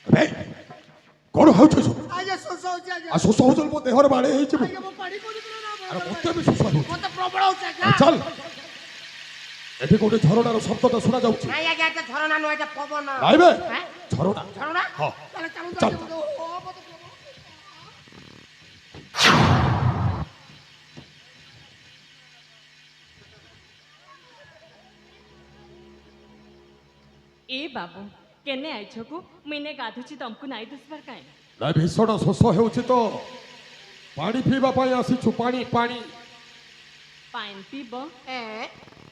ଏ କ'ଣ ହେଉଛି ସବୁ? ଆଜ୍ଞା ଶୋଷ ହଉଛି ଆଜ୍ଞା। ଆଉ ଶୋଷ ହେଉଛି ମୋ ଦେହରେ ବାଡ଼େ ହେଇଯିବୁ। ଆଜ୍ଞା ମୁଁ ପାଣି କୋଉଠି ପିଇବି ନା ଆରେ ମୋତେ ବି ଶୋଷ ହେଉଛି। ମତେ ପ୍ରବଳ ହଉଛି ଆଜ୍ଞା। ଚାଲ ଏଠି ଗୋଟେ ଝରଣାର ଶବ୍ଦଟା ଶୁଣା ଯାଉଛି। ନାଇଁ ଆଜ୍ଞା ଏଟା ଝରଣା ନୁହେଁ ଏଟା ପବନ। ନାଇବେ ହାଁ? ଝରଣା। ଝରଣା? ହଁ ତାହେଲେ ଚାଲନ୍ତୁ ଚାଲ। ଆଜ୍ଞା, ଓ, ମତେ ପ୍ରବଳ। ए बाबू केने आइछो को मैंने गाधुची तुमको नाई दुसबार काहे ନାଇଁ ଭୀଷଣ ଶୋଷ ହେଉଛି ତ ପାଣି ପିଇବା ପାଇଁ ଆସିଛୁ। ପାଣି ପାଣି पाइन पीब ଏ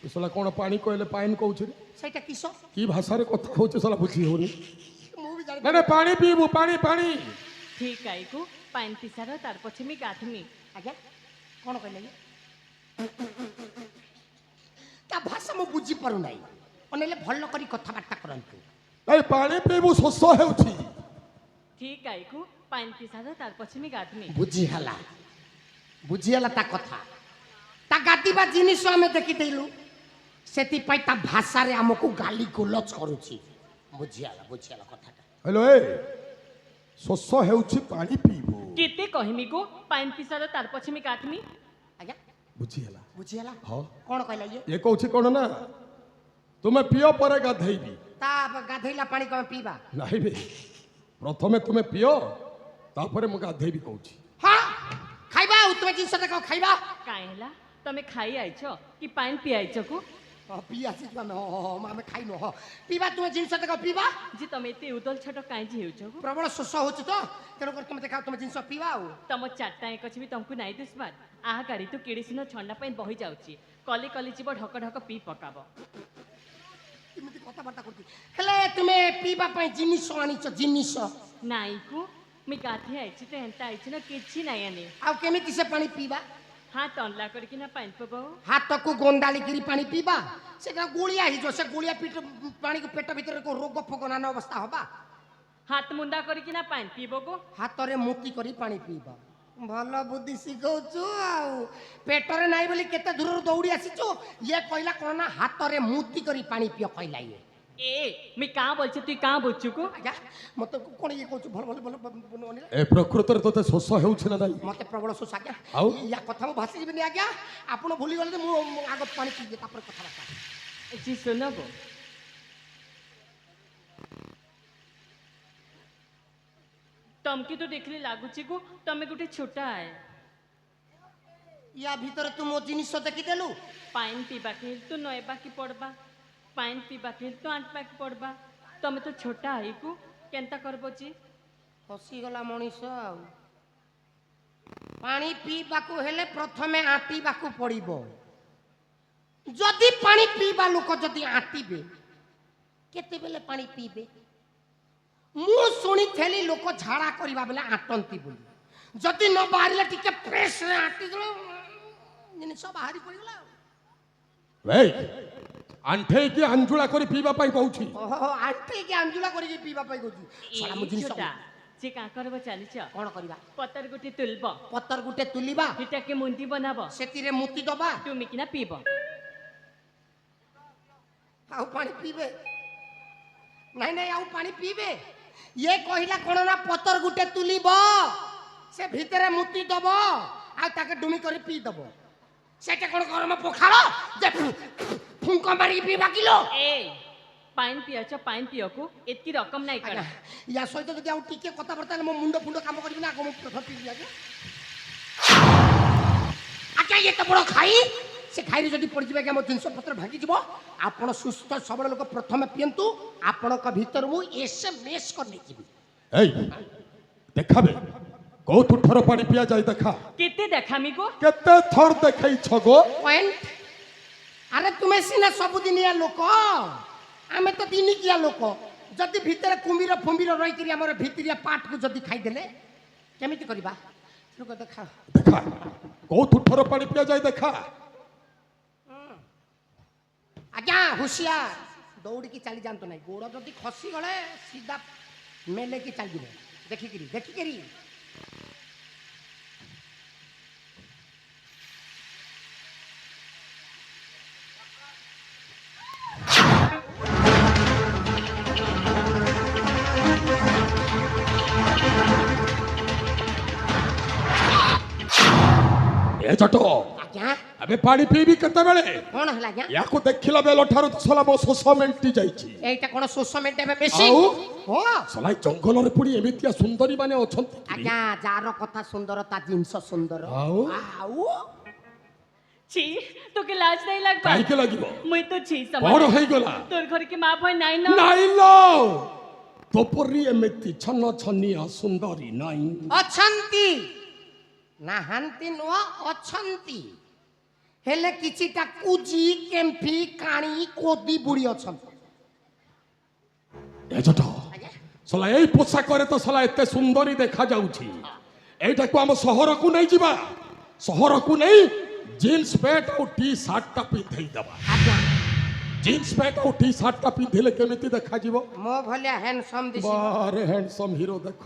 ଶଲା କ'ଣ ପାଣି କହିଲେ ପାଇନ କହୁଛି ରେ? ସେଇଟା କିସ? କି ଭାଷାରେ କଥା ହଉଛି ଶଲା ବୁଝି ହଉନି। ମୁଁ ବି ଜାଣି ନାଇଁ ନାଇଁ ପାଣି ପିଇବୁ ପାଣି ପାଣି। ठीक आई को पाइन पिसार तार पछे मी गाधमी ଆଜ୍ଞା କ'ଣ କହିଲେ ଆଜ୍ଞା? ତା ଭାଷା ମୁଁ ବୁଝିପାରୁନାହିଁ। ଅନେଇଲେ ଭଲ କରି କଥାବାର୍ତ୍ତା କରନ୍ତୁ। ନାଇଁ ପାଣି ପିଇବୁ ଶୋଷ ହେଉଛି। ठीक आई को पाइन पिसार तार पछे मी गाधमी ବୁଝିହେଲା ବୁଝିହେଲା ତା କଥା। ତା ଗାଦିବା ଜିନିଷ ଆମେ ଦେଖିଦେଲୁ ସେଥିପାଇଁ ତା ଭାଷାରେ ଆମକୁ ଗାଲି ଗୋଲଚ କରୁଛି। ବୁଝିହେଲା କଥାଟା। ହ୍ୟାଲୋ ଏ ଶୋଷ ହେଉଛି ପାଣି ପିଇବୁ। केते कहमी को पाइन पिसार तार पछे मी गाधमी ଆଜ୍ଞା ବୁଝିହେଲା। ବୁଝିହେଲା ହଁ କ'ଣ କହିଲା ଇଏ? ଇଏ କହୁଛି କ'ଣ ନା ତୁମେ ପିଅ ପରେ ଗାଧେଇବି। ତା ଗାଧେଇଲା ପାଣି କ'ଣ ପିଇବା? ନାଇଁ ବେ ପ୍ରଥମେ ତୁମେ ପିଅ ତାପରେ ମୁଁ ଗାଧେଇବି କହୁଛି। ହଁ ଖାଇବା ଆଉ ତୁମେ ଜିନିଷଟା କ'ଣ ଖାଇବା? काहे हला तमे खाई आइछो कि पाइन पी आइछो को ହଁ ପିଇ ଆସିଛୁ ଆମେ। ହଁ ଆମେ ଖାଇନୁ। ହଁ ପିଇବା ତୁମେ ଜିନିଷଟା କ'ଣ ପିଇବା? जी तमे एते उदल छट काहे जे हेउछो को ପ୍ରବଳ ଶୋଷ ହେଉଛି ତ ତେଣୁକରି ତୁମେ ଦେଖାଅ ତୁମେ ଜିନିଷ ପିଇବା ଆଉ। तम चारटा एक भी तुमको नाई दुसबार आहा गाड़ी तो केड़ी सुनो छंडा पाई बही जाउची कली कली जीव ढक ढक पी पकाब ଏମିତି କଥାବାର୍ତ୍ତା କରୁଛି। ହେଲେ ତୁମେ ପିଇବା ପାଇଁ ଜିନିଷ ଆଣିଛ ଜିନିଷ नाई को मी गाधे आइछि तो एंता आइछि ना किछि नाई आने ଆଉ କେମିତି ସେ ପାଣି पिଇବା? हाथ अनला करके ना पाइन पब ହାତକୁ ଗୋନ୍ଦାଳିକିରି ପାଣି ପିଇବା ସେଟା ଗୁଳିଆ ହେଇଯିବ। ସେ ଗୁଳିଆ ପାଣିକୁ ପେଟ ଭିତରେ କୋଉ ରୋଗ ଫୋଗ ନାନା ଅବସ୍ଥା ହବା। हाथ मुंडा करके ना पाइन पीब को ହାତରେ ମୁତି କରି ପାଣି ପିଇବା। ଭଲ ବୁଦ୍ଧି ଶିଖଉଛୁ ଆଉ। ପେଟରେ ନାହିଁ ବୋଲି କେତେ ଦୂରରୁ ଦୌଡ଼ି ଆସିଛୁ। ଇଏ କହିଲା କ'ଣ ନା ହାତରେ ମୁତି କରି ପାଣି ପିଅ କହିଲା ଇଏ। ए मी कहाँ बोलछु तू कहाँ बोलछु को ଆଜ୍ଞା ମତେ କ'ଣ ଇଏ କହୁଛୁ? ଭଲ ଭଲ ଭଲ ଅନିଲା। ଏ ପ୍ରକୃତରେ ତୋତେ ଶୋଷ ହେଉଛି ନା ନାଇଁ? ମତେ ପ୍ରବଳ ଶୋଷ ଆଜ୍ଞା। ଆଉ? ୟା କଥା ମୁଁ ଭାସି ଯିବିନି ଆଜ୍ଞା। ଆପଣ ଭୁଲିଗଲେ ଯେ ମୁଁ ଆଗ ପାଣି ପିଇବି ତାପରେ କଥାବାର୍ତ୍ତା। जी सुनो को तमकी तो देखले लागुची को तमे गुटे छोटा है ୟା ଭିତରେ ତୁ ମୋ ଜିନିଷ ଦେଖିଦେଲୁ। पाइन पीबा के तो नएबा की पड़बा पाइन पीबा के तो आंटबा की पड़बा तमे तो छोटा है को केंता करबो जी ଫସିଗଲା ମଣିଷ ଆଉ। ପାଣି ପିଇବାକୁ ହେଲେ ପ୍ରଥମେ ଆଣ୍ଟିବାକୁ ପଡ଼ିବ। ଯଦି ପାଣି ପିଇବା ଲୋକ ଯଦି ଆଣ୍ଟିବେ କେତେବେଳେ ପାଣି ପିଇବେ? ମୁଁ ଶୁଣିଥିଲି ଲୋକ ଝାଡ଼ା କରିବା ବେଲେ ଆଣ୍ଟନ୍ତି ବୋଲି। ଯଦି ନ ବାହାରିଲେ ଟିକେ ପ୍ରେସରେ ଆଣ୍ଟି ଦେଲେ ଜିନିଷ ବାହାରି ପଡ଼ିଗଲା ଆଉ। ଏଇ ଆଣ୍ଠେଇକି ଆଞ୍ଜୁଳା କରି ପିଇବା ପାଇଁ କହୁଛି। ଓହୋ ଆଣ୍ଟିକି ଆଞ୍ଜୁଳା କରିକି ପିଇବା ପାଇଁ କହୁଛି। ଶଳା ମୁଁ ଜିନିଷ छोटा जे का करबो चालिछ କ'ଣ କରିବା? पत्तर गुटी तुलब ପତର ଗୋଟେ ତୁଲିବା हिटा के मुंडी बनाब ସେଥିରେ ମୁତି ଦବା तुमी किना पीब ଆଉ ପାଣି ପିଇବେ? ନାଇଁ ନାଇଁ ଆଉ ପାଣି ପିଇବେ? ଇଏ କହିଲା କ'ଣ ନା ପତର ଗୋଟେ ତୁଲିବ ସେ ଭିତରେ ମୁତି ଦବ ଆଉ ତାকে ଡୁମି କରି ପିଇ ଦବ। ସେଟା କ'ଣ ଗରମ ପଖାଳ ଯେ ଫୁଙ୍କ ମାରିକି ପିଇବା କିଲୋ? ए पाइन पियाछ पाइन पियो को एतकी रकम नाही कर ୟା ସହିତ ଯଦି ଆଉ ଟିକେ କଥାବାର୍ତ୍ତା ହେଲେ ମୋ ମୁଣ୍ଡ ଫୁଣ୍ଡ କାମ କରିବି ନା। ଆଗ ମୁଁ ପ୍ରଥମ ପିଇବି ଆଜ୍ଞା। ଆଜ୍ଞା ଏତେ ବଡ଼ ଖାଇ ସେ ଖାଇରେ ଯଦି ପଡ଼ିଯିବେ ଆଜ୍ଞା ମୋ ଜିନିଷ ପତ୍ର ଭାଙ୍ଗିଯିବ। ଆପଣ ସୁସ୍ଥ ସବଳ ଲୋକ ପ୍ରଥମେ ପିଅନ୍ତୁ। ଆପଣଙ୍କ ଭିତରୁ ମୁଁ SMS କରି ନେଇଯିବି। ଏଇ ଦେଖାବେ କୋଉଠୁ ଥର ପାଣି ପିଆଯାଏ ଦେଖା। केते देखामी को କେତେ ଥର ଦେଖେଇଛ ଗୋ? ପଏଣ୍ଟ ଆରେ ତୁମେ ସିନା ସବୁଦିନିଆ ଲୋକ ଆମେ ତ ଦିନିକିଆ ଲୋକ। ଯଦି ଭିତରେ କୁମ୍ଭୀର ଫୁମ୍ଭୀର ରହିକିରି ଆମର ଭିତରିଆ ପାଟକୁ ଯଦି ଖାଇଦେଲେ କେମିତି କରିବା? ଲୋକ ଦେଖା ଦେଖା କୋଉଠୁ ଥର ପାଣି ପିଆଯାଏ ଦେଖା। ଆଜ୍ଞା ହୁସିଆର ଦୌଡ଼ିକି ଚାଲି ଯାଆନ୍ତୁ ନାହିଁ। ଗୋଡ଼ ଯଦି ଖସିଗଲେ ସିଧା ମେଲେକି ଚାଲିଯିବ। ଦେଖିକିରି ଦେଖିକିରି ଜଟ ଆଜ୍ଞା ଏବେ ପାଣି ପିଇବି କେତେବେଳେ କଣ ହେଲା ଆଜ୍ଞା ୟାକୁ ଦେଖିଲା ବେଳ ଠାରୁ ତ ଶଲା ମୋ ଶୋଷ ମେଣ୍ଟି ଯାଇଛି। এইটা কোন সুসমেন্ট হবে বেশি ଆଉ? ও ଶଲା ଏ ଜଙ୍ଗଲରେ ପୁଣି ଏମିତିଆ ସୁନ୍ଦରୀ ମାନେ ଅଛନ୍ତି କି? আজ্ঞা যার কথা সুন্দর তা জিনিস সুন্দর ଆଉ? আউ ছি তোকে লাজ নাই লাগবা କାହିଁକି ଲାଗିବ মুই তো ছি ବଡ সমান ହେଇଗଲା তোর ঘরে কি মা ভয় নাই না ନାଇଁ ଲୋ ତୋପରି ଏମିତି ଛନ ଛନିଆ ସୁନ୍ଦରୀ ନାଇଁ। অছন্তি নাহান্তি নুহ অছন্তি হেলে কিছিটা কুজি কেম্পি কাণি কোদি বুড়ি অছন্তি ଏ ଜଟ আজ্ঞা ଶଲା ଏଇ ପୋଷାକରେ ତ ଶଲା ଏତେ ସୁନ୍ଦରୀ ଦେଖାଯାଉଛି। ଏଇଟାକୁ ଆମ ସହରକୁ ନେଇଯିବା। ସହରକୁ ନେଇ ଜିନ୍ସ ପ୍ୟାଣ୍ଟ ଆଉ ଟି ସାର୍ଟଟା ପିନ୍ଧେଇ ଦେବା। আজ্ঞা ଜିନ୍ସ ପ୍ୟାଣ୍ଟ ଆଉ ଟି ସାର୍ଟଟା ପିନ୍ଧିଲେ କେମିତି ଦେଖାଯିବ? মো ভলিয়া হ্যান্ডসম দিছি ବାରେ ହ୍ୟାଣ୍ଡସମ୍ ହିରୋ ଦେଖ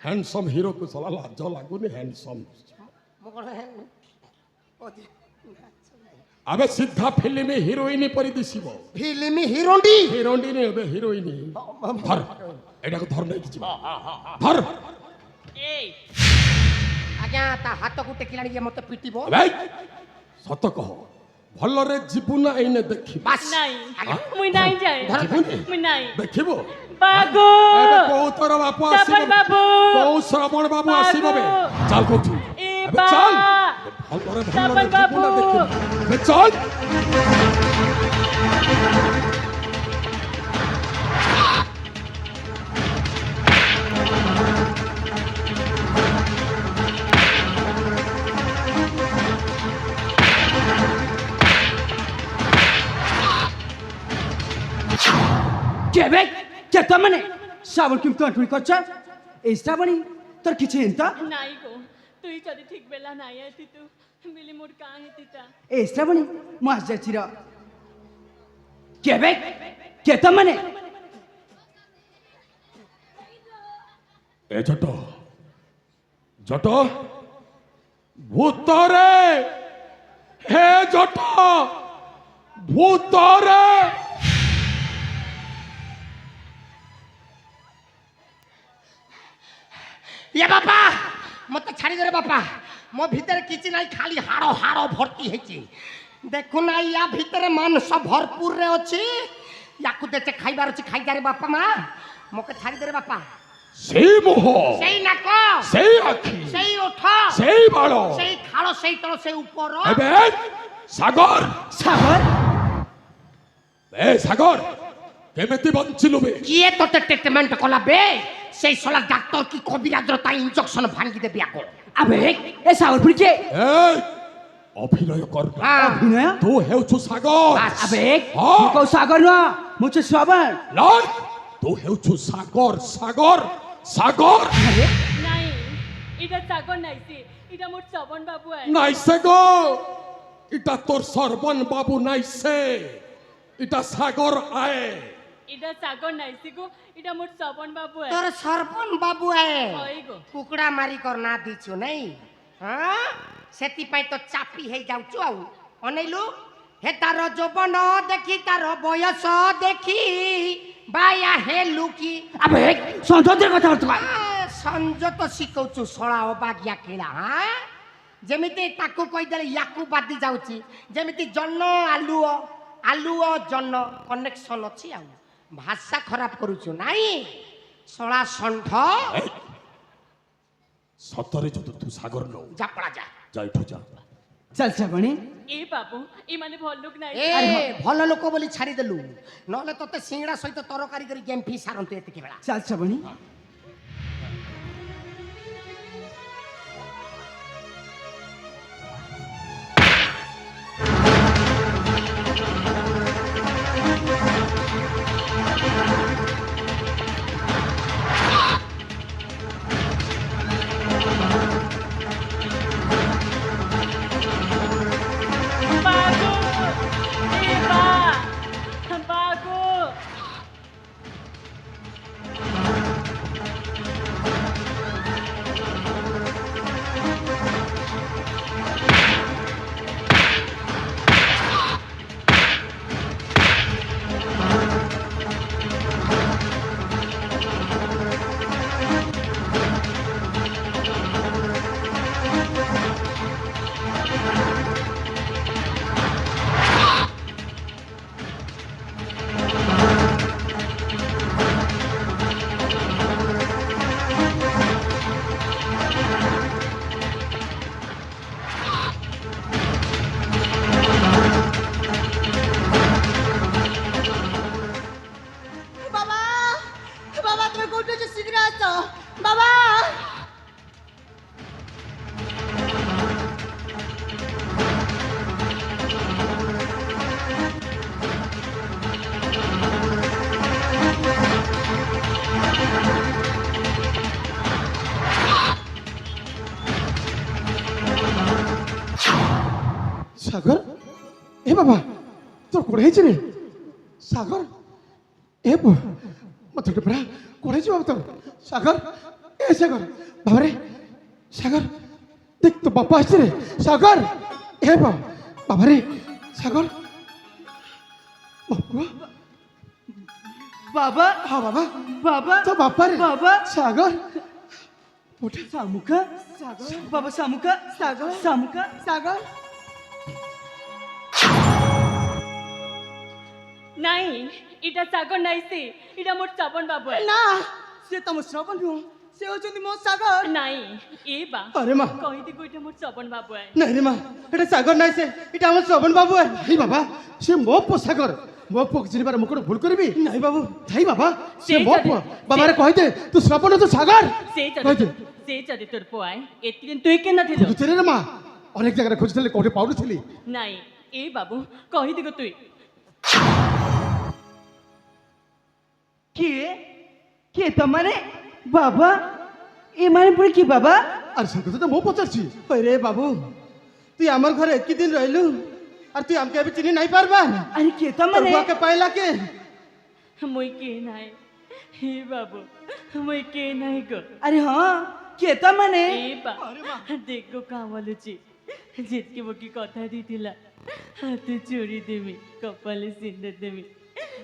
ହ୍ୟାଣ୍ଡସମ୍ ହିରୋକୁ ଶଲା ଲାଜ ଲାଗୁନି ହ୍ୟାଣ୍ଡସମ୍। মো কোন ওদি ଆବେ ସିଧା ଫିଲ୍ମ ହିରୋଇନ ପରି ଦିଶିବ। ফিল্মি হিরোডি ହିରୋଇନ ଏବେ ହିରୋଇନ ଧର ଏଇଟାକୁ ଧର ନେଇକି ଯିବା ଧର এই আজ্ঞা তা হাতକୁ ଟେକିଲାଣି ଯେ ମତେ ପିଟିବ ଆବେ ସତ କହ ଭଲରେ ଯିବୁ ନା ଏଇନେ ଦେଖିବୁ? বাস নাই আজ্ঞା মুই নাই যাই ଯିବୁନି মুই নাই ଦେଖିବୁ? বাগু ଏବେ କୋଉ ତୋର ବାପ ଆସିବ? ଶ୍ରବଣ ବାବୁ। କୋଉ ଶ୍ରବଣ ବାବୁ ବାବୁ। ଆସିବ ବେ? ଚାଲ କହୁଛୁ ଏ ଏବେ ବା। ଚାଲ ଭଲରେ ଶ୍ରବଣ ଭଲରେ ଯିବୁ ନା ବାବୁ। ଦେଖିବୁ? ଏବେ ଚାଲ কে বে কে তো মানে শ্রাবণ কিন্তু আঁটুরি করছ এই শ্রাবণী তোর কিছু এনতা নাই গো তুই যদি ঠিক বেলা নাই আইতি তু মিলি মোর কা হেতিতা এই শ্রাবণী মাস যাচ্ছি র কে বে কে তো মানে ଏ ଜଟ ଜଟ ଭୂତରେ ହେ ଜଟ ଭୂତରେ ইয়ে বাপা মতে ছাড়ি দে রে বাপা মো ভিতরে কিছু নাই খালি হাড় হাড় ভর্তি হয়েছে দেখু না ইয়া ভিতরে মাংস ভরপুর রে অছি ইয়াকু দেছে খাইবার অছি খাই দে রে বাপা মা মোকে ছাড়ি দে রে বাপা ସେଇ ମୁହଁ সেই নাক ସେଇ ଆଖି সেই ওঠ ସେଇ ବାଳ সেই খাড় সেই তল সেই উপর ଏବେ ସାଗର সাগর ଏ ସାଗର କେମିତି ବଞ୍ଚିଲୁ ବେ? কিয়ে তোতে ট্রিটমেন্ট কলা বে সেই সলা ডাক্তার কি কবিরাজর তা ইনজেকশন ভাঙ্গি দেবে আকো আবে এ সাগর পুরি কে এই অভিনয় কর না। হ্যাঁ অভিনয় ତୁ ହେଉଛୁ ସାଗର আবে ହଁ। মু কও সাগর না মুছে শ্রাবণ ଲର୍ଡ ତୁ ହେଉଛୁ ସାଗର ସାଗର ସାଗର আরে নাই এটা সাগর নাইছি এটা মোর শ্রবণ বাবু আই নাইছে গো এটা তোর সর্বন বাবু নাইছে এটা সাগর আয়ে এটা সাগর নাইছি গো এটা মোর শ্রবণ বাবু আই তোর সর্বন বাবু আয়ে ওই গো কুকুড়া মারি কর না দিছু নাই হ্যাঁ সেতিপাই তো চাপি হয়ে যাউছু আউ অনেইলু হে তার যৌবন দেখি তার বয়স দেখি বায়া হে লুকি আবে সন্তোষের কথা বলতে পার সংযত শিখৌছু শଳା অবাগিয়া কিড়া হ্যাঁ যেমিতি তাকু কইদেলে ইয়াকু বাদি যাউছি যেমিতি জন্ন আলুଅ আলুଅ জন্ন কনেকশন ଅଛି ଆଉ ভাষা ଖରାପ କରୁଛୁ নাই ଶଳା ଷଣ୍ଢ এই, ସତରେ ଯଦି ତୁ ସାଗର ନଉ যা পড়া যা ଯା ଏଠୁ যା চল শ্রাবণী এ বাবু এ মানে ভল্লুক নাই এ ভাল লোক বলি ছাড়ি দেলু নহলে তোতে সিংড়া সহিত তরকারি করে গেম ফি সারন্তু এতিকি বেলা চল শ্রাবণী বাগু এ বা বাগু কোটি আছে শীঘ্র আস বাবা সাগর এ বাবা তোর কোড়ে হয়েছে রে সাগর এ মতো পড়া কোড়ে হয়েছে বাবা তোর সাগর এ সাগর বাবা রে সাগর দেখ তো বাবা আসছে রে সাগর এ বাবা রে সাগর বাবা বাবা হ্যাঁ বাবা বাবা তো বাবা রে বাবা সাগর ওঠে শামুকা সাগর বাবা শামুকা সাগর শামুকা সাগর নাই এটা সাগর নাই সে এটা মোর শ্রবণ বাবু না সে তম শ্রবণ নୁହଁ ସେ ହଉଛନ୍ତି ମୋ ସାଗର নাই এ বা আরে মা কইতে কইতে মোর শ্রবণ বাবু ନାଇଁ ରେ ମା ଏଟା ସାଗର ନାଇଁ ସେ ଏଟା ଆମ ଶ୍ରବଣ ବାବୁ ହେଇ ବାବା ସେ ମୋ ପୁଅ ସାଗର ମୋ ପୁଅକୁ ଚିହ୍ନିବାରେ ମୁଁ କ'ଣ ଭୁଲ କରିବି ନାଇଁ ବାବୁ ଥାଇ ବାବା ସେ ସେ ମୋ ଯଦି- ପୁଅ ବାବାରେ କହିଦେ ତୁ ଶ୍ରବଣ ତୁ ସାଗର ସେ କହିଦେ ଯଦି তোর পুয়ায় এতি দিন তুই কেন ছিল ଖୋଜୁଥିଲି ରେ ମା ଅନେକ ଜାଗାରେ ଖୋଜୁଥିଲି କୋଉଠି ପାଉନଥିଲି নাই এ বাবু কহিদিগো তুই କିଏ କିଏ ତମାନେ ବାବା ଏମାନେ ପୁଣି କିଏ ବାବା ଆରେ ସେ କଥା ତ ମୁଁ ପଚାରୁଛି ରେ ବାବୁ তুই আমার ঘরে এতকি দিন রইলু আর তুই আমাকে এবে চিনি নাই পারবা আরে কে তମାନେ তোকে পাইলা কে মুই কে নাই হে বাবু মুই কে নাই গো আরে হ্যাঁ কে তମାନେ এ বা দেখো কামলুচি যেতকে বকি কথা দিছিলা হাতে চুরি দেবি কপালে সিন্দুর দেবি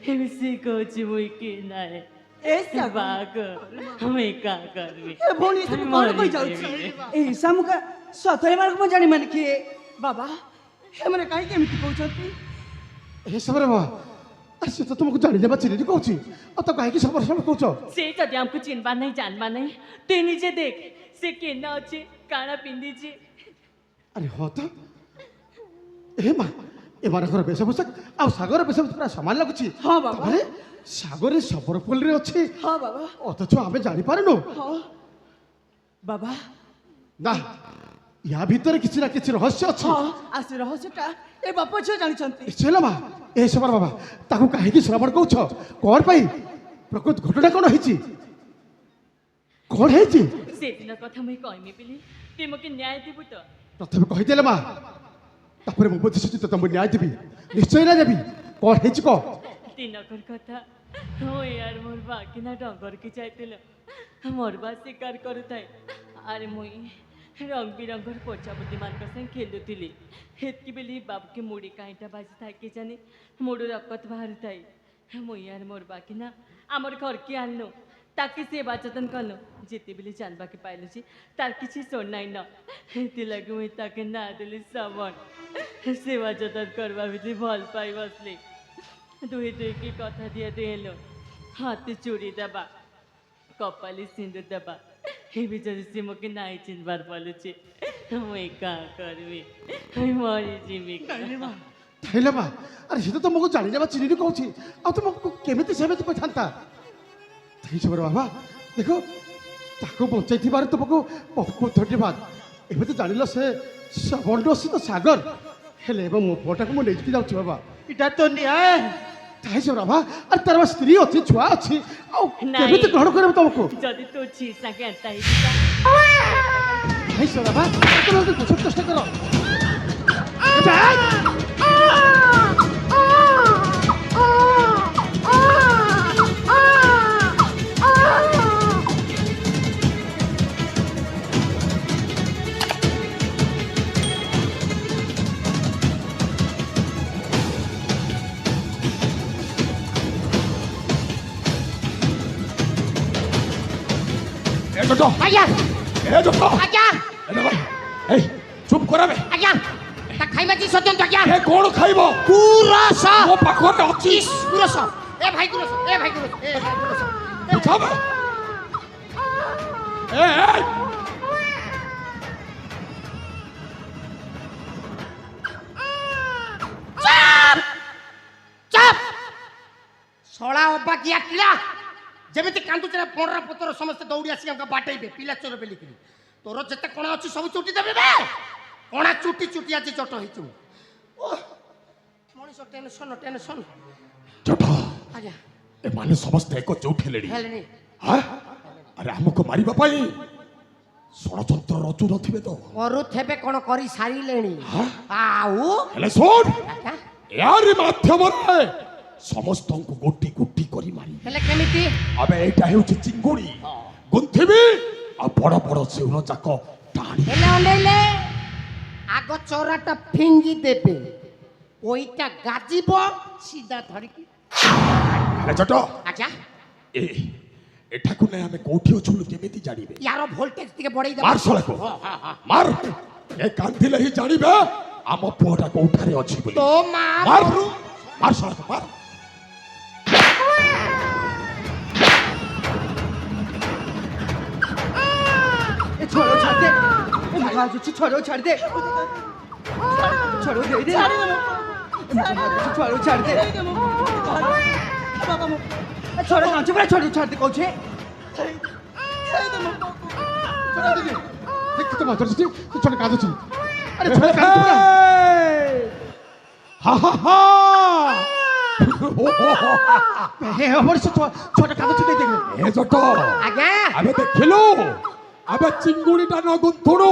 এবে সে কହୁଛି মুই কে নাই ଏ ସାଗର বাগ আমি কা করবি ଏ ଭଉଣୀ ସବୁ କଣ କହି ଯାଉଛି ଏ ସାମୁକା ସତରେ ମାନଙ୍କୁ ମୁଁ ଜାଣି ମାନେ କିଏ ବାବା ଏମାନେ କାହିଁକି ଏମିତି କହୁଛନ୍ତି ଏସବରେ ବାବା ଆରେ ସେ ତ ତୁମକୁ ଜାଣିନେବା ଚିହ୍ନି କହୁଛି ଆଉ ତ କାହିଁକି ସବର ସବର କହୁଛ ସେ ଯଦି ଆମକୁ ଚିହ୍ନବା ନାହିଁ ଜାଣବା ନାହିଁ তুই ନିଜେ ଦେଖ ସେ କେନା ଅଛି କାଣା ପିନ୍ଧିଛି ଆରେ ହଁ ତ ଏ ମା ଏମାନଙ୍କର ବେଶଭୂଷା ଆଉ ସାଗର ବେଶଭୂଷା ପୁରା ସମାନ ଲାଗୁଛି ହଁ ବାବା। ତାପରେ ସାଗର ସବରପଲ୍ଲୀରେ ଅଛି ହଁ ବାବା ଅଥଚ ଆମେ ଜାଣିପାରୁନୁ ହଁ ବାବା ନା ୟା ଭିତରେ କିଛି ନା କିଛି ରହସ୍ୟ ଅଛି ହଁ ଆସି ରହସ୍ୟଟା ଏ ବାପ ଝିଅ ଜାଣିଛନ୍ତି ନିଶ୍ଚୟ ମା ଏ ସବର ବାବା ତାକୁ କାହିଁକି ଶ୍ରବଣ କହୁଛ କଣ ପାଇଁ ପ୍ରକୃତ ଘଟଣା କଣ ହେଇଛି କଣ ହେଇଛି ସେଦିନ କଥା ମୁଇଁ କହିମି ବୋଲି ତୁଇ ମୋତେ ନ୍ୟାୟ ଦେବୁ ତ ପ୍ରଥମେ କହିଦେଲେ ମା ତାପରେ ମୁଁ ବୁଝିଛି ତ ତମକୁ ନ୍ୟାୟ ଦେବି ନିଶ୍ଚୟ ନା ଦେବି କଣ ହେଇଛି କହ ଦିନକର କଥା ହଁ ୟାର ମୋର ବାକିନା ଡଙ୍ଗରକି ଯାଇଥିଲ ମରବା ଶିକାର କରୁଥାଏ ଆରେ ମୁଇଁ ରଙ୍ଗ ବିରଙ୍ଗର ପ୍ରଜାପତିମାନଙ୍କ ସାଙ୍ଗେ ଖେଳୁଥିଲି ହେତ୍କି ବେଲି ବାବୁକେ ମୁଡ଼ି କାଇଁଟା ବାଜିଥାଏ କେ ଜାନି ମୁଡ଼ୁ ରକତ ବାହାରୁଥାଏ ମୁଇଁ ୟାର ମୋର ବାକିନା ଆମର ଘରକେ ଆଣିଲୁ ତାକେ ସେବା ଯତନ କଲୁ ଯେତେବେଳେ ଜାନବାକେ ପାଇଲୁ ଯେ ତାର କିଛି ଶୋଣ ନାଇଁ ନ ହେଥିଲାଗି ମୁଇଁ ତାକେ ନା ଦେଲି ଶ୍ରବଣ ସେବା ଯତନ କରବା ଭିତରେ ଭଲ ପାଇ ବସଲି দুই দুইকে কথা দিয়ে দিলো হাতে চুরি দেবা কপালে সিঁদুর দেবা এই বিচারে সে মোকে নাই চিনবার বলেছে আমি কা করবি আমি মরি ଯିବି ତାହେଲେ ମା ଆରେ ସେ ତ ତମକୁ ଜାଣିନେବା ଚିହ୍ନି କହୁଛି ଆଉ ତୁମକୁ କେମିତି ସେମିତି କହିଥାନ୍ତା ସେଇସବରେ ବାବା ଦେଖ ତାକୁ ବଞ୍ଚାଇଥିବାରୁ ତୁମକୁ ବହୁତ ବହୁତ ଧନ୍ୟବାଦ ଏବେ ତ ଜାଣିଲ ସେ ଶ୍ରବଣ ତ ସାଗର ହେଲେ ଏବଂ ମୋ ପୁଅଟାକୁ ମୁଁ ନେଇକି ଯାଉଛି ବାବା ଏଟା ତ ନ୍ୟାୟ ତାଇ ସେ ବାବା ଆରେ ତାର ସ୍ତ୍ରୀ ଅଛି ଛୁଆ ଅଛି ଆଉ ନାଇଁ। କେମିତି ଗ୍ରହଣ କରିବ ତମକୁ ଯଦି ତୋ ଝି ସାଙ୍ଗେ ଏନ୍ତା ହେଇଯିବା ତାଇ ସେ ବାବା ତମେ ବୁଝ ଚେଷ୍ଟା କର ଆଜ୍ଞା ଆଜ୍ଞା এই চুপ করাবে ଆଜ୍ଞା ତା ଖାଇବା ଜିନିଷ ଦିଅନ୍ତୁ ଆଜ୍ଞା ଏ କଣ ଖାଇବ ଗୁରସ ମୋ ପାଖରେ ଅଛି ଇସ୍, ଗୁରସ ଏ ଭାଇ ଗୁରସ ଏ ଭାଇ ଗୁରସ ଏ ଭାଇ ଗୁରସ ଖାବ ଏ ଚାপ ଶଳା ଅବାକିଆ କିଳା ଯେମିତି କାନ୍ଦୁଛି ନା ପଣରା ପତ୍ର ସମସ୍ତେ ଦୌଡ଼ି ଆସିକି ଆମକୁ ବାଟେଇବେ ପିଲା ଚୋର ବେଲିକିରି ତୋର ଯେତେ କଣା ଅଛି ସବୁ ଚୁଟି ଦେବେ ବେ କଣା ଚୁଟି ଚୁଟି ଆଜି ଚଟ ହେଇଛୁ ମଣିଷ ଟେନସନ ଟେନସନ ଜଟ ଆଜ୍ଞା ଏମାନେ ସମସ୍ତେ ଏକ ଚଉଠି ହେଲେଣି ହେଲେନି ହାଁ? ଆରେ ଆମକୁ ମାରିବା ପାଇଁ ଷଡ଼ଯନ୍ତ୍ର ରଚୁ ନଥିବେ ତ କରୁଥେବେ କ'ଣ କରି ସାରିଲେଣି ହାଁ? ଆଉ ହେଲେ ଶୁଣ ଆଜ୍ଞା ଏହାରି ମାଧ୍ୟମରେ ସମସ୍ତଙ୍କୁ ଗୋଟି ଗୋଟି କରି ମାରି ହେଲେ କେମିତି ଆମେ ଏଇଟା ହେଉଛି ଚିଙ୍ଗୁଡ଼ି ଗୁନ୍ଥିବି ଆଉ ବଡ଼ ବଡ଼ ଶେଉଳ ଯାକ ଟାଣି ହେଲେ ଅନେଇଲେ ଆଗ ଚୋରାଟା ଫିଙ୍ଗି ଦେବେ ওইটা গাজিব সিধা ধরিকি ହେଲେ ଜଟ আচ্ছা ଏ ଏଠାକୁ ନେଇ ଆମେ କୋଉଠି ଅଛୁ କେମିତି ଜାଣିବେ ইয়ার ভোল্টেজ থেকে বড়াই দেব ମାର ଶଳାକୁ ମାର ଏ କାନ୍ଦିଲେ ହିଁ ଜାଣିବେ ଆମ ପୁଅଟା କୋଉଠାରେ ଅଛି ବୋଲି তো মা ମାର ମାର ଶଳାକୁ ମାର ए छोड़ो छाड़ दे ए महाराज छोड़ो छाड़ दे छोड़ो दे दे महाराज छोड़ो छाड़ दे छोड़ो कांचे पूरा छोड़ो छाड़ दे कोचे छोटा दीदी देख तो मात्र से छोटा कादो छी अरे छोटा कादो ना हा हा हा हे हमर से छोटा कादो छी देख ଏ ଜଟ আগে ଆମେ ଦେଖିଲୁ ଆମେ ଚିଙ୍ଗୁଡିଟା ନ ଗୁନ୍ଥୁଣୁ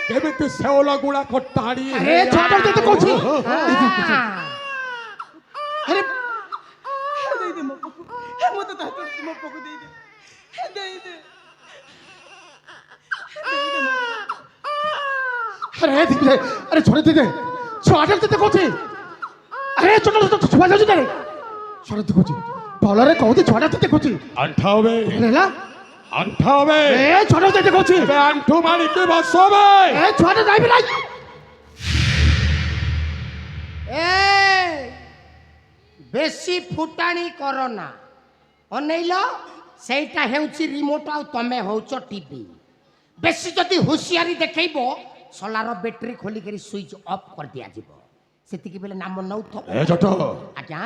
କେମିତି ଶେଉଳ ଗୁଡାକ ଟାଣି अरे छोटा दीदी कोची अरे दे दे मो मत ता मो पको दे दे दे अरे दीदी अरे छोटा दीदी छोटा दीदी कोची अरे छोटा छोटा छुआ जाऊ दे छोटा दीदी कोची बॉलर कहू दे छोटा दीदी कोची अंठावे हेला अंठावे ए छोटा दीदी कोची ଏବେ ଆଣ୍ଠୁ ମାରିକି ବସବେ ए छोटा जाइबे নাই এ বেশি ফুটানি কর না অনেইল সেইটা হেউছি রিমোট আর তুমি হউছ টিভি বেশি যদি হুঁশিয়ারি দেখাইব সোলার ব্যাটারি খোলিকি সুইচ অফ করে দিয়া যাব সেতিকি বেলে নাম নউথ ଏ ଜଟ আজ্ঞা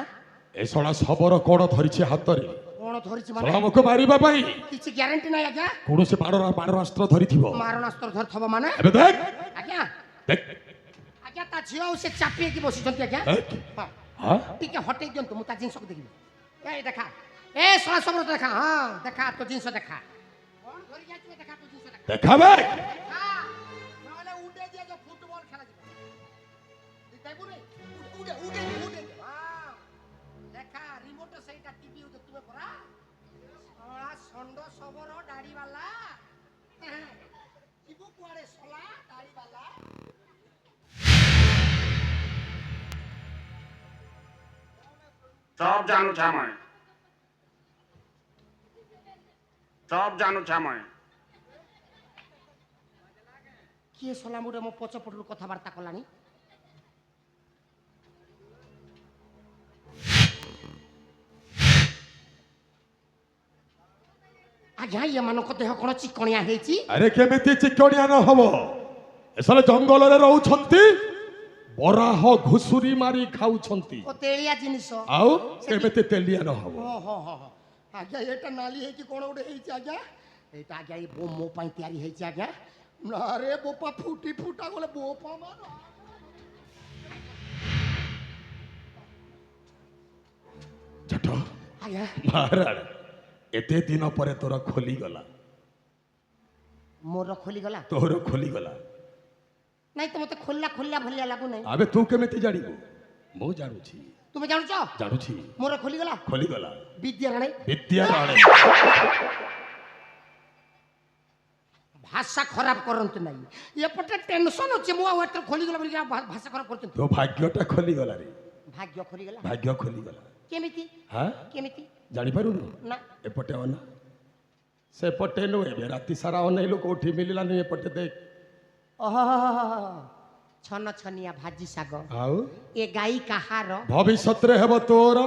ଏ ଶଳା ଶବର କଣ ଧରିଛି ହାତରେ কোন ধরিছি ଶଳା মানে ଆମକୁ ମାରିବା ପାଇଁ কিছু ଗ୍ୟାରେଣ୍ଟି নাই আজ্ঞା କୌଣସି ମାରଣାସ୍ତ୍ର ଧରିଥିବ মারণাস্ত্র ধরথব মানে ଏବେ ଦେଖ আজ্ঞା ଦେଖ আজ্ঞା তা ঝিও সে চাপিয়ে বসিছন্তি আজ্ঞা ଦେଖ হ্যাঁ ହଁ টিকে হটেই দিয়ন্তু মু তা জিনিসকে দেখিবি এই দেখা এ সলা সবর দেখা হ্যাঁ দেখা তো জিনিস দেখা কোন ধরি যাইছিস দেখা তো জিনিস দেখা দেখাবে দেখা নাহলে উড়ে দিয়ে যে ফুটবল খেলা যাবে দেখাইবু রে উড়ে উড়ে উড়ে হ্যাঁ দেখা রিমোট সেইটা টিভি উড়ে তুমি পড়া সলা সন্ড সবর দাড়ি वाला কিবু কুয়ারে সলা দাড়ি वाला সব জানো ছাময় সব জানো ছাময় କିଏ ସଲା ମୁରେ ମୋ ପଛପଟରୁ କଥାବାର୍ତ୍ତା କଲାଣି ଆଜ୍ଞା ଏମାନଙ୍କ ଦେହ କ'ଣ ଚିକଣିଆ ହେଇଛି ଆରେ କେମିତି ଚିକଣିଆ ନ ହବ ଏସରେ ଜଙ୍ଗଲରେ ରହୁଛନ୍ତି ବରାହ ଘୁଷୁରି ମାରି ଖାଉଛନ୍ତି ଓ ତେଳିଆ ଜିନିଷ ଆଉ କେମିତି ତେଲିଆ ନ ହବ ଓହୋ ଆଜ୍ଞା ଏଇଟା ନାଲି ହେଇକି କ'ଣ ଗୋଟେ ହେଇଛି ଆଜ୍ଞା ଏଇଟା ଆଜ୍ଞା ଏ ମୋ ପାଇଁ ତିଆରି ହେଇଛି ଆଜ୍ଞା ନା ରେ ବୋପା ଫୁଟି ଫୁଟା ଗଲେ ବୋପା ମାର ଜଟ ଆଜ୍ଞା ମହାରାଜ ଏତେ ଦିନ ପରେ ତୋର ଖୋଲିଗଲା ମୋର ଖୋଲିଗଲା ତୋର ଖୋଲିଗଲା ନାଇଁ ତ ମତେ ଖୋଲିଲା ଖୋଲିଲା ଭଳିଆ ଲାଗୁନାହିଁ ଆବେ ତୁ କେମିତି ଜାଣିବୁ ମୁଁ ଜାଣୁଛି ତୁମେ ଜାଣୁଛ ଜାଣୁଛି ମୋର ଖୋଲିଗଲା ଖୋଲିଗଲା ବିଦ୍ୟା ରାଣୀ ବିଦ୍ୟା ରାଣୀ ଭାଷା ଖରାପ କରନ୍ତୁ ନାହିଁ ଏପଟେ ଟେନସନ୍ ଅଛି ମୁଁ ଆଉ ଏତେ ଖୋଲିଗଲା ବୋଲି ଭାଷା ଖରାପ କରୁଛନ୍ତି ତୋ ଭାଗ୍ୟଟା ଖୋଲିଗଲା ରେ ଭାଗ୍ୟ ଖୋଲିଗଲା ଭାଗ୍ୟ ଖୋଲିଗଲା କେମିତି ହଁ କେମିତି ଜାଣିପାରୁନୁ ନା ଏପଟେ ଅନା ସେପଟେ ନୁ ଏବେ ରାତି ସାରା ଅନେଇଲୁ କୋଉଠି ମିଳିଲାନି ଏପଟେ ଦେଖ ଓହୋ ଛନ ଛନିଆ ଭାଜି ଶାଗ ଆଉ ଏ ଗାଈ କାହାର ଭବିଷ୍ୟତରେ ହେବ ତୋର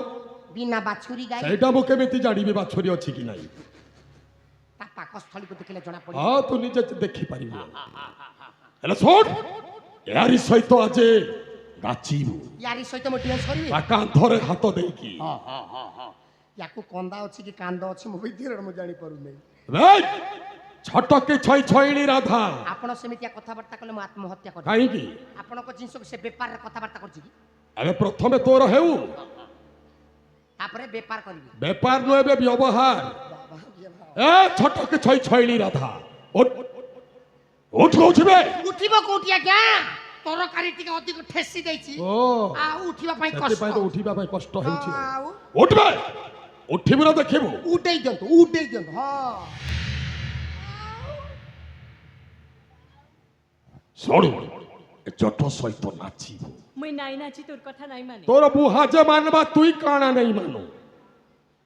ବିନା ବାଛୁରୀ ଗାଈ ସେଇଟା ମୁଁ କେମିତି ଜାଣିବି ବାଛୁରୀ ଅଛି କି ନାହିଁ ତା ପାକସ୍ଥଳୀକୁ ଦେଖିଲେ ଜଣା ପଡିବ ହଁ ତୁ ନିଜେ ଦେଖିପାରିବୁ ହେଲେ ଶୁଣ ଏହାରି ସହିତ ଆଜି ନାଚିବୁ ୟାରି ସହିତ ମୁଁ ଡ୍ୟାନ୍ସ କରିବି ତା କାନ୍ଧରେ ହାତ ଦେଇକି ୟାକୁ କନ୍ଦା ଅଛି କି କାନ୍ଦ ଅଛି ମୁଁ ଭିତରେ ମୁଁ ଜାଣିପାରୁନି। ଛଟକେ ଛଇ ଛଇଳି ରାଧା ଆପଣ ସେମିତିଆ କଥାବାର୍ତ୍ତା କଲେ ମୁଁ ଆତ୍ମହତ୍ୟା କରିବି। କାହିଁକି? ଆପଣଙ୍କ ଜିନିଷକୁ ସେ ବେପାରରେ କଥାବାର୍ତ୍ତା କରୁଛି କି? ଏବେ ପ୍ରଥମେ ତୋର ହେଉ, ତାପରେ ବେପାର କରିବି। ବେପାର ନୁହେଁ ଏବେ ବ୍ୟବହାର। ଏ ଛଟକେ ଛଇ ଛଇଳି ରାଧା ଉଠ କହୁଛିବେ। ଉଠିବ କୋଉଠି ଆଜ୍ଞା? ତରକାରୀ ଟିକେ ଅଧିକ ଠେସି ଦେଇଛି ଓ ଆଉ ଉଠିବା ପାଇଁ କଷ୍ଟ। ସେଥିପାଇଁ ତ ଉଠିବା ପାଇଁ କଷ୍ଟ ହେଉଛି। ଆଉ ଉଠିବେ, ଉଠିବୁ ନା ଦେଖିବୁ। ଉଠେଇ ଦିଅନ୍ତୁ, ଉଠେଇ ଦିଅନ୍ତୁ। ହଁ ଶୁଣୁ, ଏ ଜଟ ସହିତ ନାଚିବୁ। ମୁଇଁ ନାଇଁ ନାଚି ତୋର କଥା ନାଇଁ ମାନେ, ତୋର ବୁହା ଯେ ମାନବା ତୁଇ କାଣା ନେଇ ମାନୁ।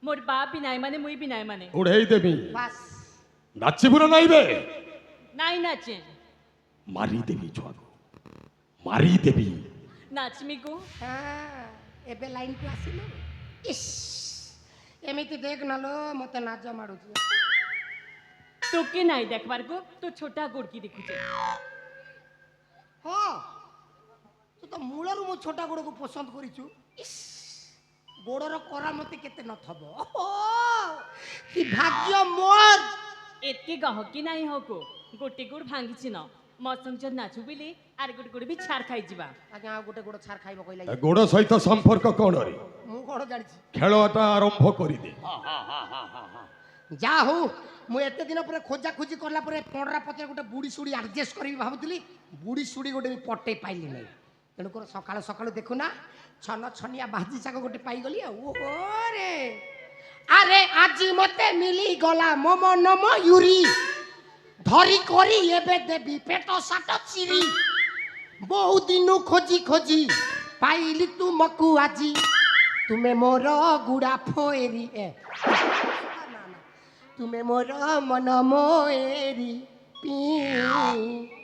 মোর বাপ বি নাই মানে মুই বি নাই মানে, ଉଡେଇ ଦେବି। ବାସ୍ ନାଚିବୁ ନା ନାଇବେ? নাই নাচে ମାରିଦେବି ଛୁଆକୁ, ମାରିଦେବି। নাচমি গো। ହଁ, ଏବେ ଲାଇନକୁ ଆସିଲୁ। ଇସ୍ ଏମିତି ଦେଖ ନଲୋ ମତେ ନାଜ ମାଡୁଛି। তোকে নাই দেখবার গো, তো ছোটা গোড়কি দেখুছে। ହଁ ତୁ ତ ମୂଳରୁ ମୋ ଛୋଟା ଗୋଡକୁ ପସନ୍ଦ କରିଛୁ। ଇସ୍ ଗୋଡର କରାମତି କେତେ ନଥବ। ଓହୋ କି ଭାଗ୍ୟ ମୋର। এতকে গহকি নাই হকো, গোটে গোড় ভাঙ্গিছি ন মসংচর নাচু বিলি আর গোটে গোড়ে বি ছাড় খাই ଯିବା। ଆଜ୍ଞା ଆଉ ଗୋଟେ ଗୋଡ ଛାର ଖାଇବ କହିଲା। ଏ ଗୋଡ଼ ସହିତ ସମ୍ପର୍କ କ'ଣ ରେ? ମୁଁ କଣ ଜାଣିଛି। ଖେଳଟା ଆରମ୍ଭ କରିଦେ। ଯା ହଉ ମୁଁ ଏତେ ଦିନ ପରେ ଖୋଜା ଖୋଜି କଲା ପରେ ପଣ୍ଡରା ପତ୍ରରେ ଗୋଟେ ବୁଢୀ ସୁଡ଼ି ଆଡଜଷ୍ଟ କରିବି ଭାବୁଥିଲି। ବୁଢୀ ସୁଡ଼ି ଗୋଟେ ବି ପଟେଇ ପାଇଲି ନାହିଁ। ତେଣୁକର ସକାଳୁ ସକାଳୁ ଦେଖୁନା ଛନ ଛନିଆ ବାଜି ଶାଗ ଗୋଟେ ପାଇଗଲି। ଆଉ ଓରେ ଆରେ ଆଜି ମତେ ମିଳିଗଲା ମମ ନମ ୟୁରି ଧରି କରି ଏବେ ଦେବି ପେଟ ସାଟ ଚିରି। ବହୁ ଦିନୁ ଖୋଜି ଖୋଜି ପାଇଲି ତୁମକୁ ଆଜି ତୁମେ ମୋର ଗୁଡା ଫଏରି। ତୁମେ ମୋର ମନ ମୋଏରି ପି।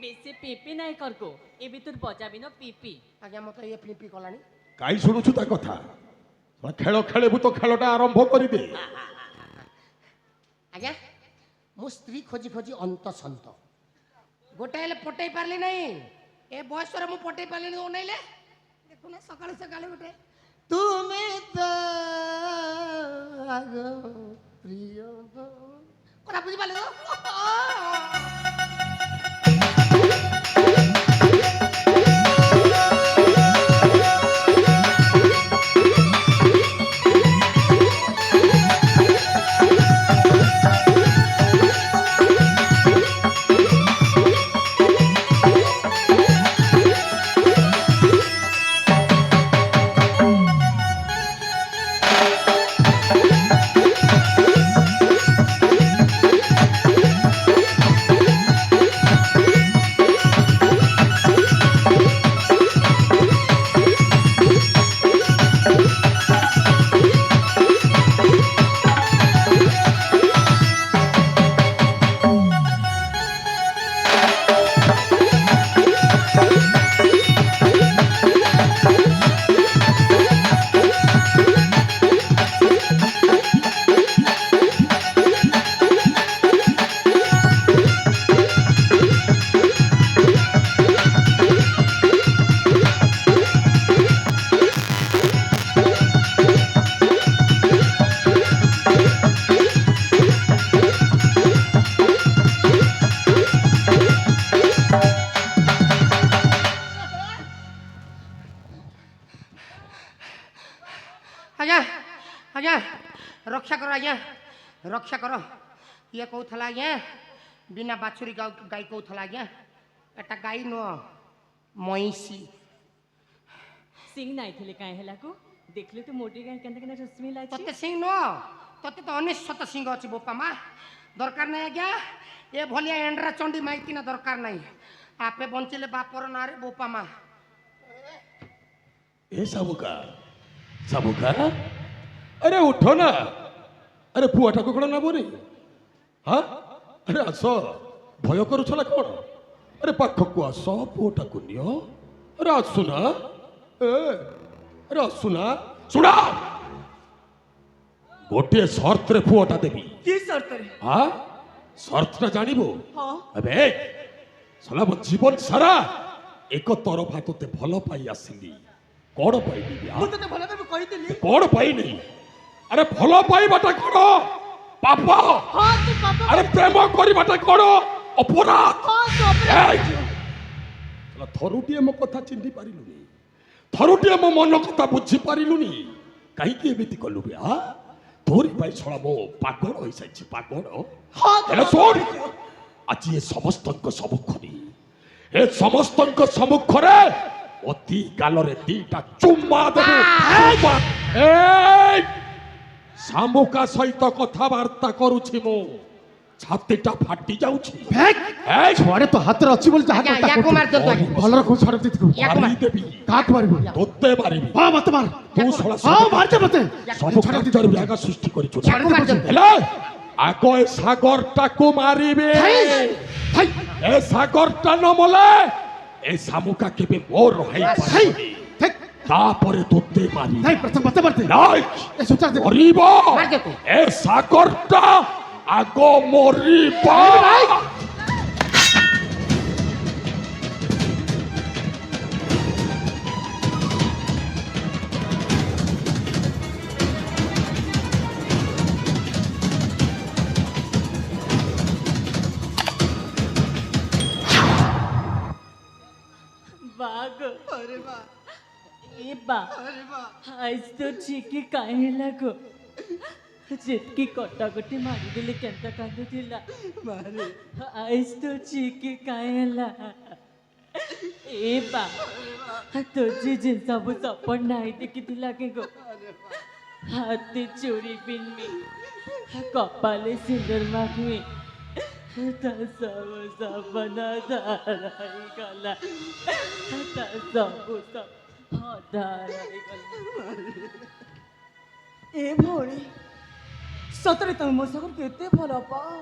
বেশি পিপি নাই করগো, এবি তোর বজাবি ন পিপি। ଆଜ୍ଞା ମତେ ଇଏ ଫିପି କଲାଣି। କାହିଁ ଶୁଣୁଛୁ ତା କଥା? ଖେଳ ଖେଳିବୁ ତ ଖେଳଟା ଆରମ୍ଭ କରିଦେ। ଆଜ୍ଞା ମୁଁ ସ୍ତ୍ରୀ ଖୋଜି ଖୋଜି ଅନ୍ତସନ୍ତ ଗୋଟେ ହେଲେ ପଟେଇ ପାରିଲି ନାହିଁ। ଏ ବୟସରେ ମୁଁ ପଟେଇ ପାରିଲିନି। ଅନେଇଲେ ଦେଖୁନା ସକାଳୁ ସକାଳୁ ଗୋଟେ ତୁମେ ତ ଆଗ ପ୍ରିୟ କଥା ବୁଝିପାରିଲେ ତ? ଆଜ୍ଞା ଆଜ୍ଞା ରକ୍ଷା କର ଆଜ୍ଞା ରକ୍ଷା କର। ଇଏ କହୁଥିଲା ଆଜ୍ଞା ବିନା ବାଛୁରୀ ଗାଈ କହୁଥିଲା ଆଜ୍ଞା। ଏଟା ଗାଈ ନୁହଁ ମଇଁଷି। সিং নাই থিলে কাই হেলা কো, দেখলে তো মোটি গাই কেন কেন রশ্মি লাগছে। ତତେ ସିଂ ନୁହଁ ତତେ ତ ଅନେଶ୍ୱତ ସିଂହ ଅଛି ବୋପା ମା। ଦରକାର ନାହିଁ ଆଜ୍ଞା ଏ ଭଳିଆ ଏଣ୍ଡରା ଚଣ୍ଡୀ ମାଇକିନା ଦରକାର ନାହିଁ। ଆପେ ବଞ୍ଚିଲେ ବାପର ନାଁରେ ବୋପା ମା। ଏ ସାବୁକା ସାବୁକା, ଆରେ ଉଠ ନା। ଆରେ ପୁଅଟାକୁ କ'ଣ ନେବନି? ହଁ ଆରେ ଆସ, ଭୟ କରୁଛ ନା କ'ଣ? ଆରେ ପାଖକୁ ଆସ, ପୁଅଟାକୁ ନିଅ। ଆରେ ଆସୁନା, ଆରେ ଆସୁନା। ଶୁଣ, ଗୋଟିଏ ସର୍ତ୍ତରେ ପୁଅଟା ଦେବି। কি সর্তরে? ହଁ ସର୍ତ୍ତଟା ଜାଣିବୁ? হ্যাঁ ଏବେ ଶଲା ମୋ ଜୀବନ ସାରା ଏକ ତରଫା ତୋତେ ଭଲ ପାଇ ଆସିଲି। କ'ଣ ପାଇଁ ମୁଁ ତତେ ଭଲ ଭାବେ କହିଥିଲି। କ'ଣ ପାଇଁ ନାହିଁ? আরে ভাল পাইবাটা কোন পাপ, হ্যাঁ তু বাবা আরে প্রেম করিবাটা কোন অপরাধ। হ্যাঁ তু অপরাধ এই, শালা থরুটিଏ ମୋ କଥା ଚିହ୍ନି ପାରିଲୁନି, ଥରୁଟିଏ ମୋ ମନ କଥା ବୁଝି ପାରିଲୁନି, କାହିଁକି ଏମିତି କଲୁ ବେ? ତୋରି ପାଇଁ ଶଳା ମୋ ପାଗଳ ହୋଇଯାଇଛି, ପାଗଳ। ହେଲେ ଶୁଣ, ଆଜି ଏ ସମସ୍ତଙ୍କ ସମ୍ମୁଖରେ, ଏ ସମସ୍ତଙ୍କ ସମ୍ମୁଖରେ ଅତି ଗାଲରେ ଦିଟା ଚୁମ୍ମା ଦେବୁ। ଶାମୁକା ସହିତ କଥାବାର୍ତ୍ତା କରୁଛି ମୁଁ, ଛାତିଟା ଫାଟି ଯାଉଛି। ଛୁଆଟେ ତ ହାତରେ ଅଛି ବୋଲି ଯାହା ଆଜ୍ଞା, ୟାକୁ ମାରିଦିଅନ୍ତୁ ଆଜ୍ଞା। ଭଲ ରକମ ଛାଡ ଦେଇଥିବୁ। ୟାକୁ ମାର। ମାରିଦେବି, କାହାକୁ ମାରିବୁ? ତୋତେ ମାରିବି। ହଁ ମତେ ମାର। ତୁ ଶଳା ହଁ ମାରିଦେ ମତେ। ସବୁ କାର୍ଯ୍ୟରେ ବ୍ୟାଘାତ ସୃଷ୍ଟି କରିଛୁ। ୟାକୁ ମାରିଦିଅନ୍ତୁ। ହେଲେ ଆଗ ଏ ସାଗରଟାକୁ ମାରିବେ। ଭାଇ ଏ ସାଗରଟା ନ ମଲେ ଏ ଶାମୁକା କେବେ ମୋର ହେଇପାରିବନି। ତାପରେ ତୋତେ ମାରିବି। ନାଇଁ ପ୍ରଥମ ମତେ ମାରତେ। ନାଇଁ, ଏ ସୁଚାର ଦେ। ମରିବ। ମାରିଦିଅନ୍ତୁ। ଏ ସାଗରଟା ଆଗ ମରିବ। बाग अरे बा ए बा अरे बा आज तो चिकी काहे लागो जितकी कटाकटी मारिदेले केंता कांदुथिला मारे आज तो चिकी काहे ला ए बा तुझी जिंसाबू सपन नाही देखी लागे गो हाती चोरी पिनमी कपाले सिंदूर मागवी सब सपना धाराई गला सब धाराई गला ए भौणी सतरे तुम मो सागर केते भल पाओ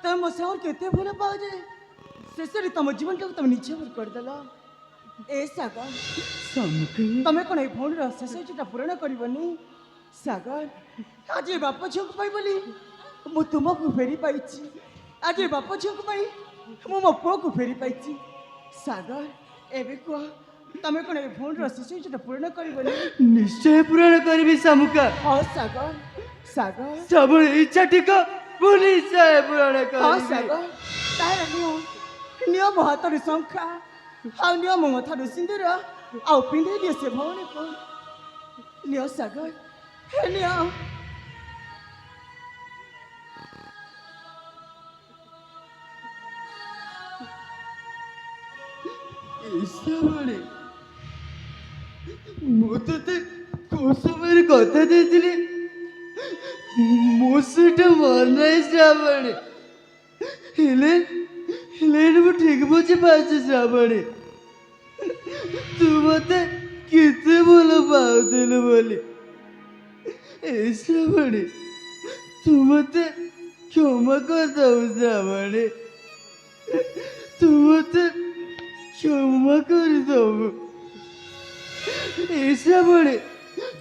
तुम मो सागर केते भल पाओ जे शेषरे तुम जीवन को तुम निचे भर कर देला ए सागर सम्मुख तमे कोन ए भौणी र शेषटा पूर्ण करबनी सागर आज ए बाप झोक पाई बोली मु तुमको फेरी पाइछि आज ए बाप झोक पाई मु मो पुओ को फेरी पाइछि सागर एबे को तमे कोन ए भौणी र शेषटा पूर्ण करबनी निश्चय पूरण करबी सामुका हां सागर सागर सब इच्छा ठीक पुलिस पूरण हां करबी सागर तार नियम हातर संख्या हाउ नियम मथार सिंदूर आउ पिंधे दिए से भौणी को नियो सागर हे नियो ଇସାବଳି ମୁଁ ତତେ କୋଉ ସମୟରେ କଥା ଦେଇଥିଲି ମୋ ସେଟା ମନେ ଶ୍ରାବଣୀ ହେଲେ ହେଲେ ମୁଁ ଠିକ ବୁଝିପାରୁଛି ଶ୍ରାବଣୀ ତୁ ମତେ କେତେ ଭଲ ପାଉଥିଲୁ ବୋଲି ଏ ଶ୍ରାବଣୀ ତୁ ମତେ କ୍ଷମା କରିଦବୁ ଶ୍ରାବଣୀ ତୁ ମତେ କ୍ଷମା କରିଦବୁ ଏ ଶ୍ରାବଣୀ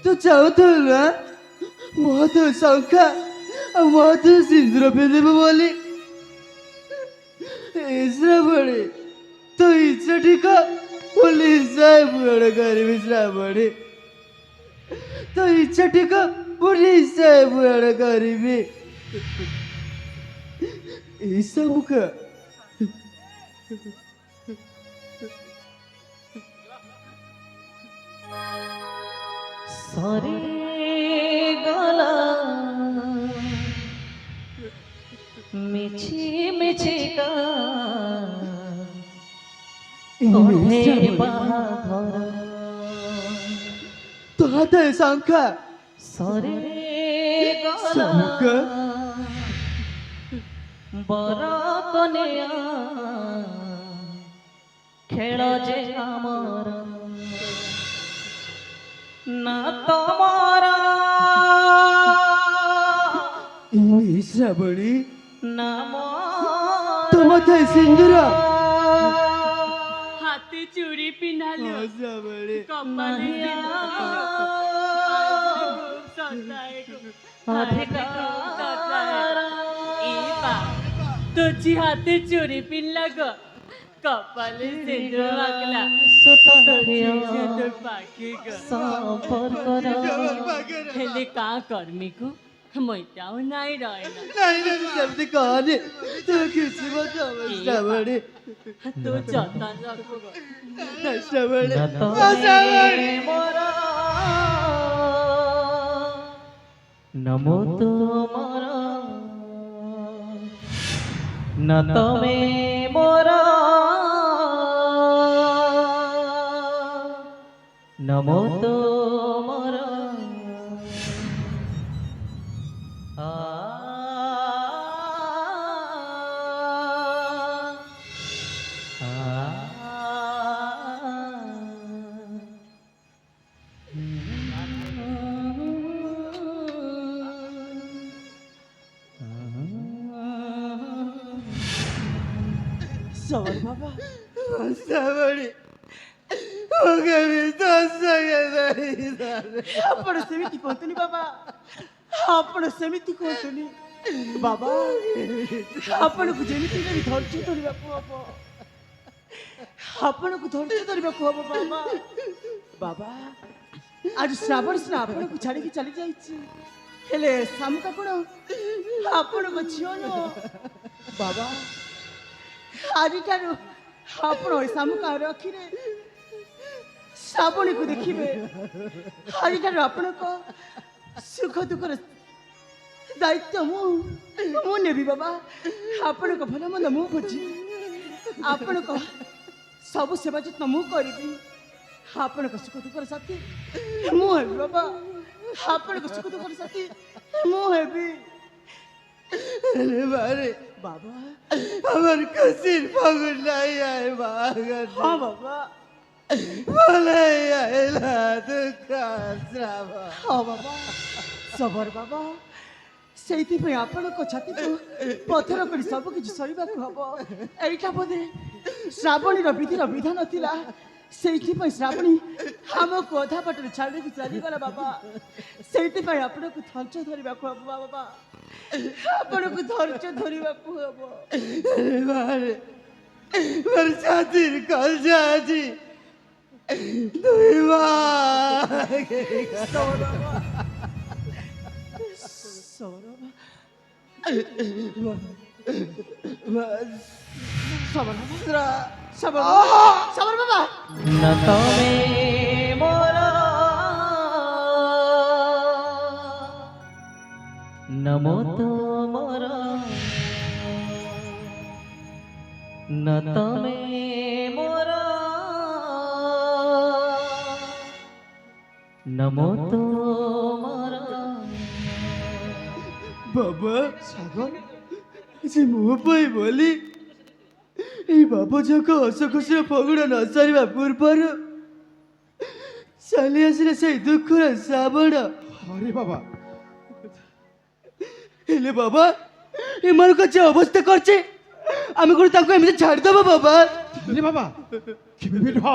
ତୁ ଚାହୁଁଥିଲୁ ନା ମୋ ହାତ ଶଙ୍ଖା ଆଉ ମୋ ହାତ ସିନ୍ଦୁର ପିନ୍ଧିବୁ ବୋଲି ଏ ଶ୍ରାବଣୀ ତୋ ଇଚ୍ଛା ଠିକ ପୁଲିସ ପୂରଣ କରିବି ଶ୍ରାବଣୀ ତୋ ଇଚ୍ଛା ଠିକ ପୁଲିସ ପୂରଣ କରିବି ଏ ସବୁକା সরে গলা মিছি মিছি কা ওঠে বাঘর তো হাতে শঙ্খা সরে গলা শঙ্খা বর কনেয়া খেল যে আমার না তোমার এই শ্রাবণী নাম তো মাথায় সিন্দুর হাতে চুড়ি পিনালো শ্রাবণী কপালে तुझी हाते चोरी पिनला ग कपाले सिंदूर मागला তোর পাখি হেলে কা কর্মীকু মইটাও নাই রয় না नहीं नहीं समझे कौन तो किसी मत श्रावणी তো যতন রাখবো গো। श्रावणी नमो तुमर न तमे मोर नमो तुमर आ सवर बाबा श्रावणी ओके भी तो सगे नहीं सारे ଆପଣ ସେମିତି କୁହନ୍ତୁନି ବାବା, ଆପଣ ସେମିତି କୁହନ୍ତୁନି ବାବା। ଆପଣଙ୍କୁ ଯେମିତି ବି ଧୈର୍ଯ୍ୟ ଧରିବାକୁ ହବ, ଆପଣଙ୍କୁ ଧୈର୍ଯ୍ୟ ଧରିବାକୁ ହବ ବାବା। ବାବା ଆଜି ଶ୍ରାବଣ ସିନା ଆପଣଙ୍କୁ ଛାଡ଼ିକି ଚାଲି ଯାଇଛି, ହେଲେ ଶାମୁକା କ'ଣ ଆପଣଙ୍କ ଝିଅ ନୁହଁ ବାବା। ଆଜିଠାରୁ ଆପଣ ଏ ଶାମୁକା ରଖିଲେ ଶ୍ରାବଣୀକୁ ଦେଖିବେ। ଆଜିଠାରୁ ଆପଣଙ୍କ ସୁଖ ଦୁଃଖର ଦାୟିତ୍ୱ ମୁଁ ନେବି ବାବା। ଆପଣଙ୍କ ଭଲ ମନ୍ଦ ମୁଁ ବୁଝିବି, ଆପଣଙ୍କ ସବୁ ସେବା ଯତ୍ନ ମୁଁ କରିବି। ଆପଣଙ୍କ ସୁଖ ଦୁଃଖର ସାଥୀ ମୁଁ ହେବି ବାବା। ଆପଣଙ୍କ ସୁଖ ଦୁଃଖର ସାଥୀ ମୁଁ ହେବି अरे बारे बाबा। हमारे कसीर पगड़ नहीं आए बागर हाँ बाबा, बोले आएला दुखा श्रावण हाँ बाबा। सबर बाबा, ସେଇଥିପାଇଁ ଆପଣଙ୍କ ଛାତିକୁ ପଥର କରି ସବୁ କିଛି ସରିବାକୁ ହବ। ଏଇଟା ବୋଧେ ଶ୍ରାବଣୀର ବିଧିର ବିଧାନ ଥିଲା, ସେଇଥିପାଇଁ ଶ୍ରାବଣୀ ଆମକୁ ଅଧା ବାଟରେ ଛାଡ଼ିକି ଚାଲିଗଲା ବାବା। ସେଇଥିପାଇଁ ଆପଣଙ୍କୁ ଧୈର୍ଯ୍ୟ ଧରିବାକୁ ହବ ବାବା, ଆପଣଙ୍କୁ ଧୈର୍ଯ୍ୟ ଧରିବାକୁ ହବ। अरे बारे मेरे छाती कल जाजी दुई सबर बाबा। न तमे मोर नमो तुमर न तमे मोर नमो तुमर बाबा सागर ସେ ମୋ ପାଇଁ ବୋଲି ଏଇ ବାପ ଯାକ ହସ ଖୁସିର ଫଗୁଣ ନ ସରିବା ପୂର୍ବରୁ ଚାଲି ଆସିଲେ ସେଇ ଦୁଃଖର ଶ୍ରାବଣ। अरे बाबा, ହେଲେ ବାବା ଏମାନଙ୍କ ଯେ ଅବସ୍ଥା କରିଛି ଆମେ କ'ଣ ତାଙ୍କୁ ଏମିତି ଛାଡ଼ିଦେବା ବାବା? अरे बाबा केबे भी नुह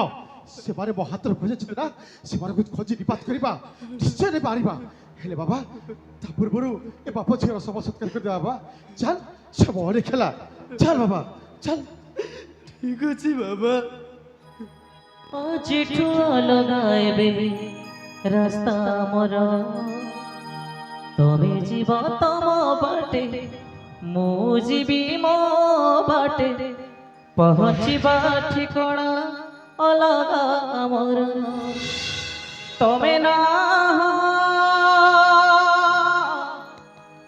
सेबारे मो हातर खोजे ना सेबारे खोजी निपात करबा निश्चय ने पारिबा। हेले बाबा ता पूर्वरु ए बाप झियर सब सत्कार कर दे बाबा। चल सब अरे खेला, चल बाबा चल। ଠିକ ଅଛି ବାବା। ଆଜିଠୁ ଅଲଗା ଏବେ ରାସ୍ତା ମୋର ତମେ ଯିବ ତମ ବାଟେ ମୁଁ ଯିବି ମୋ ବାଟେ ପହଞ୍ଚିବା ଠିକଣା ଅଲଗା ମୋର ତମେ ନା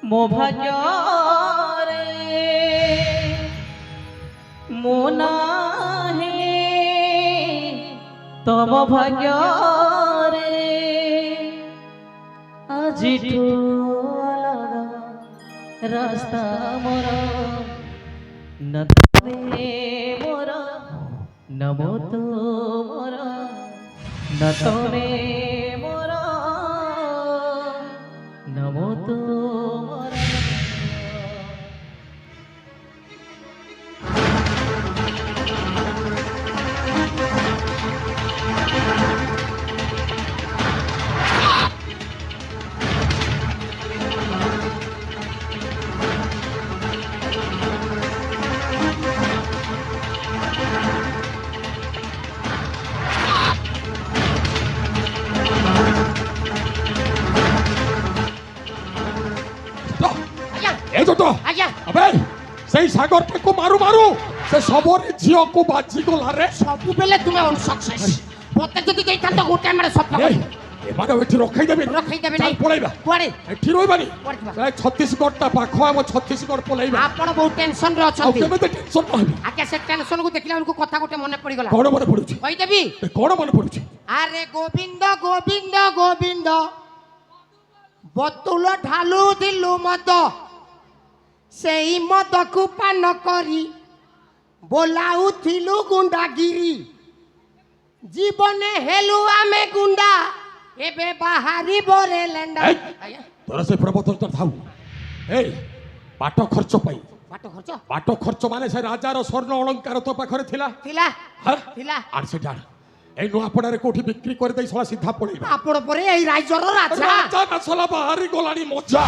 ମୋ ଭାଗ୍ୟରେ ମୋ ନାହିଁ ତମ ଭାଗ୍ୟରେ ଆଜିଠୁ ଅଲଗା ରାସ୍ତା ମୋର न ତମେ ମୋର न ମୁଁ ତୁମର न ତମେ ମୋର न ମୁଁ ତୁମର ଆଜ୍ଞା আবে সেই সাগরটাকে মারু মারু সে সবরে ঝিওকু বাজি গলারে ସବୁବେଳେ ତୁମେ ଅନସକ୍ସେସ୍ ମତେ ଯଦି ଦେଇଥାନ୍ତ ଗୋଟେ ମାନେ ସଫା এই এবারে এটি রখাই দেবে ରଖେଇ দেବେ চাল ନାହିଁ পড়াইবা କୁଆଡ଼େ এটি রইবানি କୁଆଡ଼େ ଯିବା? এই ছত্তিশগড়টা পাখ ଆମ ছত্তিশগড় পলাইবা ଆପଣ ବହୁତ ଟେନସନରେ ଆଉ ଅଛନ୍ତି କେମିତି ଟେନସନ ରହିବି ଆଜ୍ଞା ସେ ଟେନସନକୁ ଦେଖିଲା ବେଳକୁ କଥା ଗୋଟେ ମନେ ପଡ଼ିଗଲା କଣ ମନେ ପଡୁଛି କହିଦେବି କଣ ମନେ ପଡୁଛି ଆରେ ଗୋବିନ୍ଦ ଗୋବିନ୍ଦ ଗୋବିନ୍ଦ ବତୁଲ ଢାଲୁଥିଲୁ ମଦ ସେଇ ମଦକୁ ପାନ କରି ବୋଲାଉଥିଲୁ ଗୁଣ୍ଡାଗିରି ଜୀବନେ ହେଲୁ ଆମେ ଗୁଣ୍ଡା ଏବେ ବାହାରିବ ରେ ଲେଣ୍ଡା এই! ଆଜ୍ଞା তোরা সেই প্রবচনটা থাও এই বাট খরচ পাই ବାଟ ଖର୍ଚ୍ଚ বাট খরচ মানে সে রাজার স্বর্ণ অলঙ্কার তো পাখরে থিলা ଥିଲା হ্যাঁ ଥିଲା আর সেটা এই নোয়াপড়ারে কোঠি বিক্রি করে দেই সলা সিধা পড়াইবা ଆପଣ ପରେ ଏଇ রাজ্যର রাজা রাজা না সলা বাহারি গলানি মজা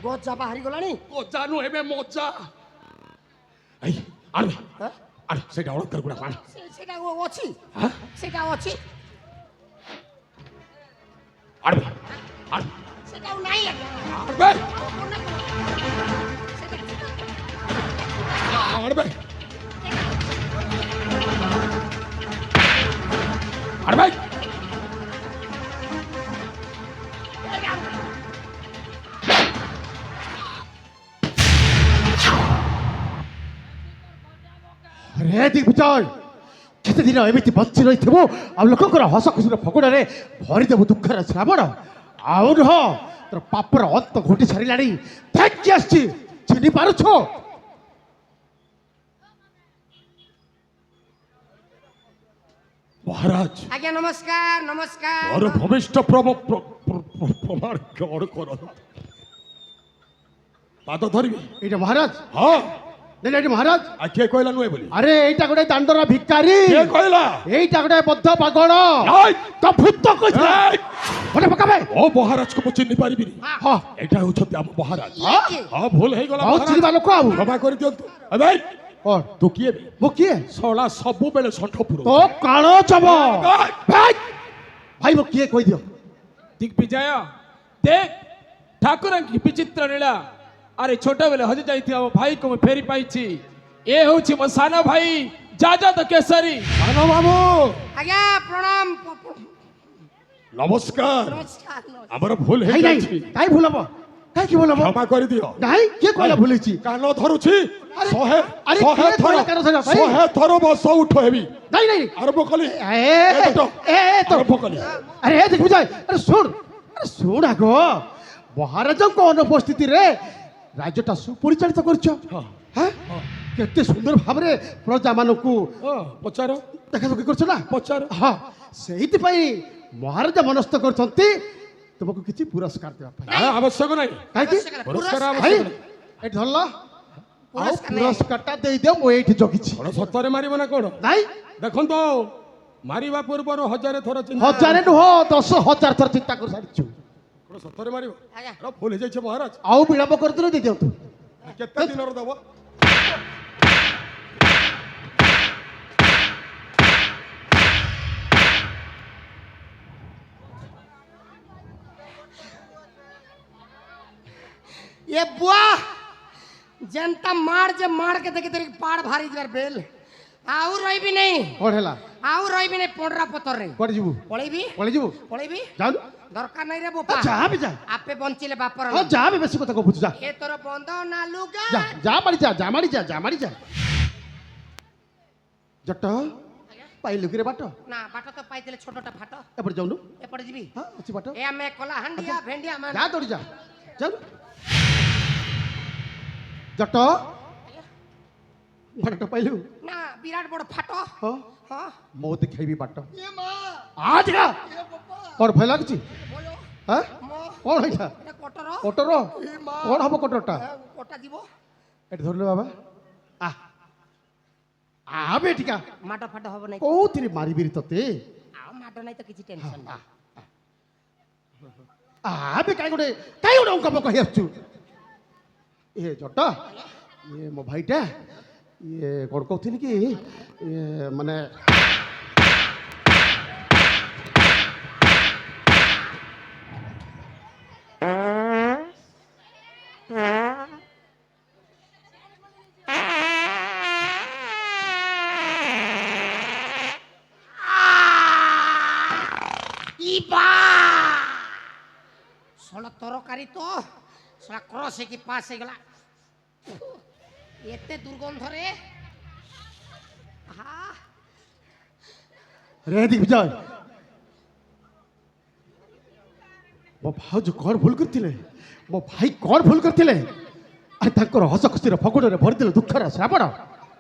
ଗଜା ବାହାରି ଗଲାଣି মজা নু হেবে মজা এই আনবে হ্যাঁ? আরে সেটা অলঙ্কার গুড়া আন সেটা ଅଛି হ্যাঁ সেটা ଅଛି আনবে আনবে সেটাও নাই আনবে আনবে আনবে ରେ ଦିଗ୍ବିଜୟ କେତେ ଦିନ ଏମିତି ବଞ୍ଚି ରହିଥିବୁ ଆଉ ଲୋକଙ୍କର ହସ ଖୁସିର ଫଗୁଣରେ ଭରିଦେବୁ ଦୁଃଖର ଶ୍ରାବଣ ଆଉ ନୁହ ତୋର ପାପର ଅନ୍ତ ଘୋଟି ସାରିଲାଣି ଥ୍ୟାଙ୍କି ଆସିଛି ଚିହ୍ନି ପାରୁଛୁ মহারাজ ଆଜ୍ଞା ନମସ୍କାର ନମସ୍କାର ମୋର ଭବିଷ୍ଠ ପ୍ରମାଣ କଣ କରନ୍ତୁ ପାଦ ଧରିବି ଏଇଟା ମହାରାଜ ହଁ ନେଲେ ଏଇଠି ମହାରାଜ ଆଉ କିଏ କହିଲା ନୁହେଁ ବୋଲି ଆରେ ଏଇଟା ଗୋଟେ ଦାଣ୍ଡର ଭିକାରୀ କିଏ କହିଲା ଏଇଟା ଗୋଟେ ବଦ୍ଧ ପାଗଳ ନାଇଁ। ତ ଭୂତ କହିଥିଲା এই! ଗୋଟେ ପକାବେ ও মহারাজকে ମୁଁ চিহ୍ନି ପାରିବିନି ହଁ ଏଇଟା ହେଉଛନ୍ତି ଆମ ମହାରାଜ ଇଏ କିଏ? ହଁ ଭୁଲ ହେଇଗଲା ଆଉ ମହାରାଜ। ଚିହ୍ନିବା ଲୋକ ଆଉ କ୍ଷମା କରିଦିଅନ୍ତୁ ଏବେ କ'ଣ ତୁ କିଏ ବେ ମୁଁ କିଏ ଶଳା ସବୁବେଳେ ଷଣ୍ଢ ପୁର তো কালো চব ভাই ভাই মো কিଏ କହିଦିଅ दिग्विजय देख ठाकुर की विचित्र लीला अरे छोट बेले हजि जाइथिया मो भाई को मैं फेरी पाइछि ए होछि मो सानो भाई जाजत केसरी ସାନ ବାବୁ ଆଜ୍ଞା ପ୍ରଣାମ ନମସ୍କାର ନମସ୍କାର ନମସ୍କାର। ଆମର ଭୁଲ ଭାଇ নাই ହେଇଯାଇଛି କାই ভুল হব কাই কি ভুল হব କ୍ଷମା କରିଦିଅ নাই କିଏ କହିଲା ভুল ହେଇଛି କାନ ଧରୁଛି ଆରେ, ଶହେ ଆରେ ଶହେ କିଏ ଥର କହିଲା କାନ ଧରିବା? ଭାଇ। ଶହେ ଥର ବସ ଉଠ ହେବି নাই নাই ଆରମ୍ଭ କଲି এ দেখো। এ তো আরম্ভ কলি আরে এ দেখবি যাই আরে শুন আগো মহারাজଙ୍କ অনুপস্থিতিରେ ରାଜ୍ୟଟା ସୁପରିଚାଳିତ କରିଛ ହଁ হ্যাঁ କେତେ ସୁନ୍ଦର ଭାବରେ ପ୍ରଜାମାନଙ୍କୁ ହଁ ପଚାର ଦେଖାଦେଖି କରୁଛ ନା ପଚାର ହଁ ସେଇଥିପାଇଁ ମହାରାଜା ମନସ୍ଥ କରିଛନ୍ତି ତୁମକୁ କିଛି ପୁରସ୍କାର ଦେବା ପାଇଁ ଆବଶ୍ୟକ ନାହିଁ କାହିଁକି ପୁରସ୍କାର ଭାଇ ଆବଶ୍ୟକ ନାହିଁ ଏଠି ଧରିଲ ଆଉ ପୁରସ୍କାର ନାହିଁ। ପୁରସ୍କାରଟା ଦେଇଦିଅ ମୁଁ ଏଇଠି ଜଗିଛି କଣ ସତରେ ମାରିବ ନା କଣ ନାଇଁ ଦେଖନ୍ତୁ ମାରିବା ପୂର୍ବରୁ ହଜାରେ ଥର ଚିନ୍ତା ହଜାରେ ନୁହଁ 10,000 ଥର ଚିନ୍ତା କରି ସାରିଛୁ କଣ ସତରେ ମାରିବ ଆଜ୍ଞା ଏଟା ଭୁଲ ହେଇଯାଇଛି ମହାରାଜ ଆଉ ବିଳମ୍ବ କରିଦେଲେ ଦେଇଦିଅନ୍ତୁ କେତେ ଦିନର ଦବ ये बुआ जनता मार जे मार के देखे तेरी पाड़ भारी जर बेल आउ रही नहीं କଣ ହେଲା आउ रही नहीं पोंडरा पतर रे କୁଆଡ଼େ ଯିବୁ पळेबी ପଳେଇ ଯିବୁ पळेबी ଯାଉନୁ दरकार नहीं रे बोपा ଯାହା ବି ଯା आपे बंचिले बापर ହଁ ଯାହା ବି ବେଶୀ କଥା କହୁଛୁ ଯା ए तोर बंद ना लुगा ଯା ଯା ମାଡ଼ି ଯା ମାଡ଼ି ଯା ଜଟ ପାଇଲୁ କିରେ ବାଟ ना बाट तो पाइतले छोटटा फाट ଏପଟେ ଯାଉନୁ एपड़ जीबी ହଁ ଅଛି ବାଟ ए हमें कला हंडिया भेंडिया मान ଯା ଦୌଡ଼ି ଯା ଯାଉନୁ ଜଟ ବାଟଟା ପାଇଲୁ ना विराट बड़ फाट ହଁ हां ମୁଁ ଦେଖେଇବି ବାଟ ए मां ଆଜ କା ए बापा କ'ଣ ଭୟ ଲାଗୁଛି बोलो ହଁ मो କ'ଣ ହେଇଟା ए कोटर କଟର ए मां କ'ଣ ହବ କଟରଟା कोटा जीवो ଏଠି ଧରିଲୁ ବାବା ଆ ବେ ଟିକା माट फाट हबो नहीं କୋଉଥିରେ ମାରିବିରି ତତେ आ माट नहीं तो किछि टेंशन नहीं ଆ ବେ କାଇଁ ଗୋଟେ ଅଙ୍କ ପକ ହେଇ ଆସୁଛୁ ଏ ଜଟ ଇଏ ମୋ ଭାଇଟା ଇଏ କ'ଣ କହୁଥିଲି କି ଇଏ ମାନେ ক্রস কি পাস হয়ে গলা এতে দুর্গন্ধ রে আহা রে দিগ্বিଜয় ମୋ ଭାଉଜ କ'ଣ ଭୁଲ କରିଥିଲେ ମୋ ଭାଇ କ'ଣ ଭୁଲ କରିଥିଲେ ଆରେ ତାଙ୍କର ହସ ଖୁସିର ଫଗୁଣରେ ଭରିଥିଲେ ଦୁଃଖର ଶ୍ରାବଣ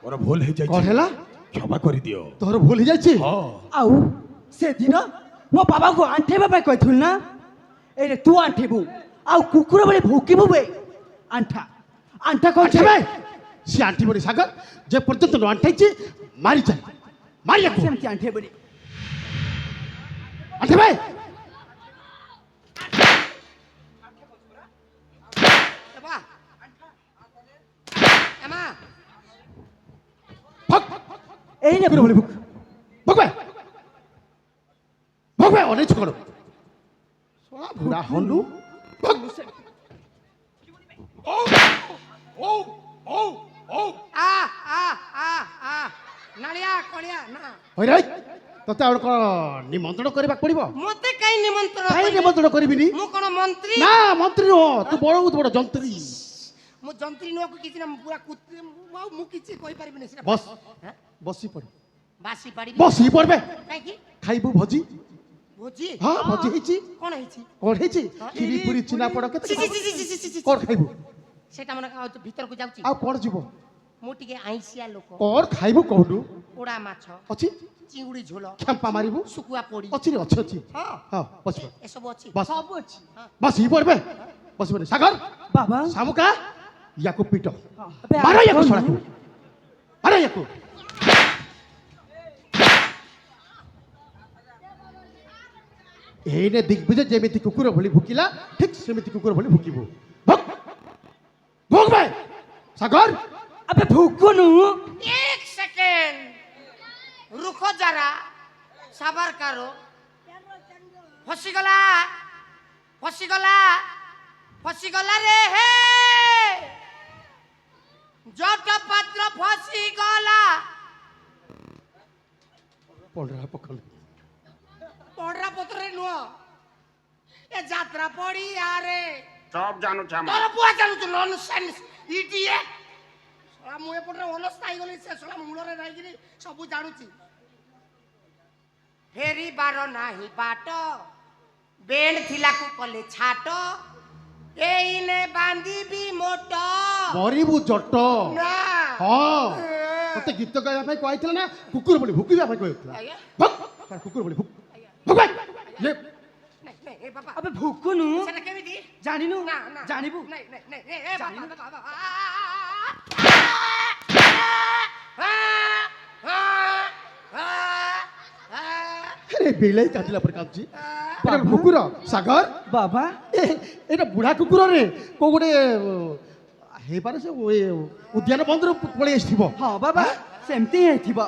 ମୋର ଭୁଲ କ'ଣ ହେଇଯାଇଛି ହେଲା କ୍ଷମା କରିଦିଅ ତୋର ଭୁଲ ହେଇଯାଇଛି ହଁ ଆଉ ସେଦିନ ମୋ ବାବାଙ୍କୁ ଆଣ୍ଠେଇବା ପାଇଁ କହିଥିଲୁ ନା ଏଇରେ ତୁ ଆଣ୍ଠେଇବୁ ଆଉ କୁକୁର ଭଳି ଭୋକିବୁ ବେ ଆଣ୍ଠା ଆଣ୍ଠା କଣ ଆଣ୍ଠେବେ ସେ ଆଣ୍ଠିବନି ସାଗର ଯେ ପର୍ଯ୍ୟନ୍ତ ନ ଆଣ୍ଠେଇଛି ମାରିଚାଲ ମାରିବାକୁ ସେମିତି ଆଣ୍ଠେଇବନି ଆଣ୍ଠେବେ এবা এমা ভগ ଏଇନେ କୁକୁର ଭଳି ଭୁକ୍ ଭଗବେ ଭଗବେ ଅନେଇଛୁ କ'ଣ ଶଳା ବୁଢ଼ା ହଲୁ ଭଗ ଓ ଓ ଓ ଓ আ আ আ আ নালিয়া কলিয়া না ହଇରେ ତତେ ଆଉ କ'ଣ ନିମନ୍ତ୍ରଣ କରିବାକୁ ପଡ଼ିବ মতে কাই নিমন্ত্রণ କାହିଁ করিবে? ନିମନ୍ତ୍ରଣ କରିବିନି ମୁଁ କଣ ମନ୍ତ୍ରୀ ନା ମନ୍ତ୍ରୀ ନୁହଁ ତୁ ବହୁତ ବଡ଼ ଯନ୍ତ୍ରୀ ମୁଁ ଯନ୍ତ୍ରୀ ନୁହଁକୁ କିଛି ନା ମୁଁ ପୁରା କୁତ୍ରି ମୁଁ କିଛି କହିପାରିବିନି ସେଟା ବସ୍ হ্যাঁ? ବସି ପଡ଼ ବାସି ପାଡ଼ିବି ବସି ପଡ଼ବେ କାହିଁକି ଖାଇବୁ ଭୋଜି ଭୋଜି ହଁ ଭୋଜି ହେଇଛି କଣ ହେଇଛି କ'ଣ ହେଇଛି କ୍ଷୀରି ପୁରୀ ଚିନାପଡ଼ କେତେ ছি, ছি, ছি, ছি, ছি, ছি, ছি, ছি। କ'ଣ ଖାଇବୁ ସେଟା ମନେ ଭିତରକୁ ଯାଉଛି ଆଉ କ'ଣ ଯିବ ମୁଁ ଟିକେ ଆଇଁଷିଆ ଲୋକ କ'ଣ ଖାଇବୁ କହୁନୁ ପୋଡ଼ା ମାଛ ଅଛି ଚିଙ୍ଗୁଡ଼ି ଝୋଳ ଖେମ୍ପା ମାରିବୁ ଶୁଖୁଆ ପୋଡ଼ି ଅଛି ରେ ଅଛି ଅଛି ହଁ ହଁ ବସିବ ଏସବୁ ଅଛି ବସ ସବୁ ଅଛି ବସି ପଡ଼ବେ ବସିବନି ସାଗର ବାବା ଶାମୁକା ୟାକୁ ପିଟ ଆବେ ମାର ୟାକୁ ଆସନ୍ତୁ। ଶଳାକୁ ମାର ୟାକୁ ଏଇନେ ଦିଗ୍ବିଜୟ ଯେମିତି କୁକୁର ଭଳି ଭୁକିଲା ଠିକ୍ ସେମିତି କୁକୁର ଭଳି ଭୁକିବୁ ଭୋଗ ଭୋଗ ଭାଇ ସାଗର ଆବେ ଭୋକନୁ এক সেকেন্ড রুখো যারা সাবার কারো ফসিগলা ফসিগলা ফসিগলা রে হে জট পাত্র ফসিগলা ପଡ଼ରା ପଖଲ পড়রা পত্রে নুহ এ যাত্রা পড়ি আরে সব জানো জামাই তোর বুয়া জানুଛୁ ননসেন্স ইডিয়েট শলা মু এপটরে অনস্তা হইগলি সে শলা মূলরে রাইগিরি সবু জানুছি ফেরিবার নাহি বাট বেন্ড থিলাকু কলে ছাট এইনে বান্ধিবি মোট ମରିବୁ ଜଟ না ହଁ ତତେ ଗୀତ ଗାଇବା ପାଇଁ କହିଥିଲା ନା କୁକୁର ଭଳି ଭୁକିବା ପାଇଁ କହିଥିଲା ଆଜ୍ଞା। ଭୋଗ ସାର୍ କୁକୁର ଭଳି ଭୁକ୍ ଭୋଗ ଭାଇ ଇଏ নাই নাই এ বাবা ଆବେ ଭୋକନୁ সেটা কেমিতি ଜାଣିନୁ না না ଜାଣିବୁ নাই নাই নাই এ বাবা বাবা ଆରେ ବିଲେଇ କାଟିଲା ପରେ କାନ୍ଦୁଛି ଏଟା କୁକୁର ସାଗର ବାବା ଏଇଟା ବୁଢ଼ା କୁକୁରରେ କୋଉ ଗୋଟେ ହେଇପାରେ ସେ ଉଦ୍ୟାନ ବନ୍ଦର ପଳେଇ ଆସିଥିବ ହଁ ବାବା ସେମିତି ହିଁ ହେଇଥିବ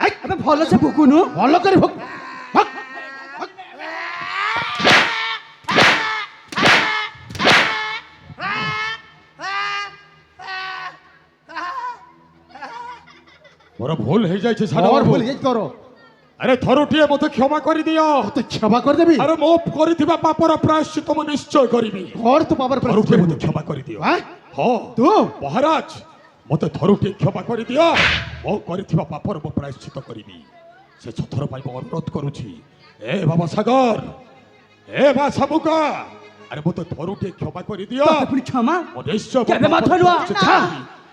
ଆଇ, ଆବେ ଭଲସେ ଭୋକନୁ ଭଲ କରି ଭୋଗ ଭୋଗ ମୋର ଭୁଲ ହେଇଯାଇଛି ସାନ ମୋର ବାବୁ ଭୁଲ ହେଇଯାଇଛି ତୋର ଆରେ ଥରୁଟିଏ ମୋତେ କ୍ଷମା କରିଦିଅ ତତେ କ୍ଷମା କରିଦେବି ଆରେ ମୁଁ କରିଥିବା ପାପର ପ୍ରାୟଶ୍ଚିତ ମୁଁ ନିଶ୍ଚୟ କରିବି କଣ ତୁ ବାବାର ଥରୁଟିଏ ମୋତେ କ୍ଷମା କରିଦିଅ ଆଁ? ହଁ ତୁ ମହାରାଜ ମୋତେ ଥରୁଟିଏ କ୍ଷମା କରିଦିଅ ମୁଁ କରିଥିବା ପାପର ମୁଁ ପ୍ରାୟଶ୍ଚିତ କରିବି ଶେଷ ଥର ପାଇଁ ମୁଁ ଅନୁରୋଧ କରୁଛି ଏ ବାବା ସାଗର ଏ ମା ଶାମୁକା ଆରେ ମୋତେ ଥରୁଟିଏ କ୍ଷମା କରିଦିଅ ତତେ ପୁଣି କ୍ଷମା ମୁଁ ନିଶ୍ଚୟ କେବେ ମଧ୍ୟ ନୁହଁ।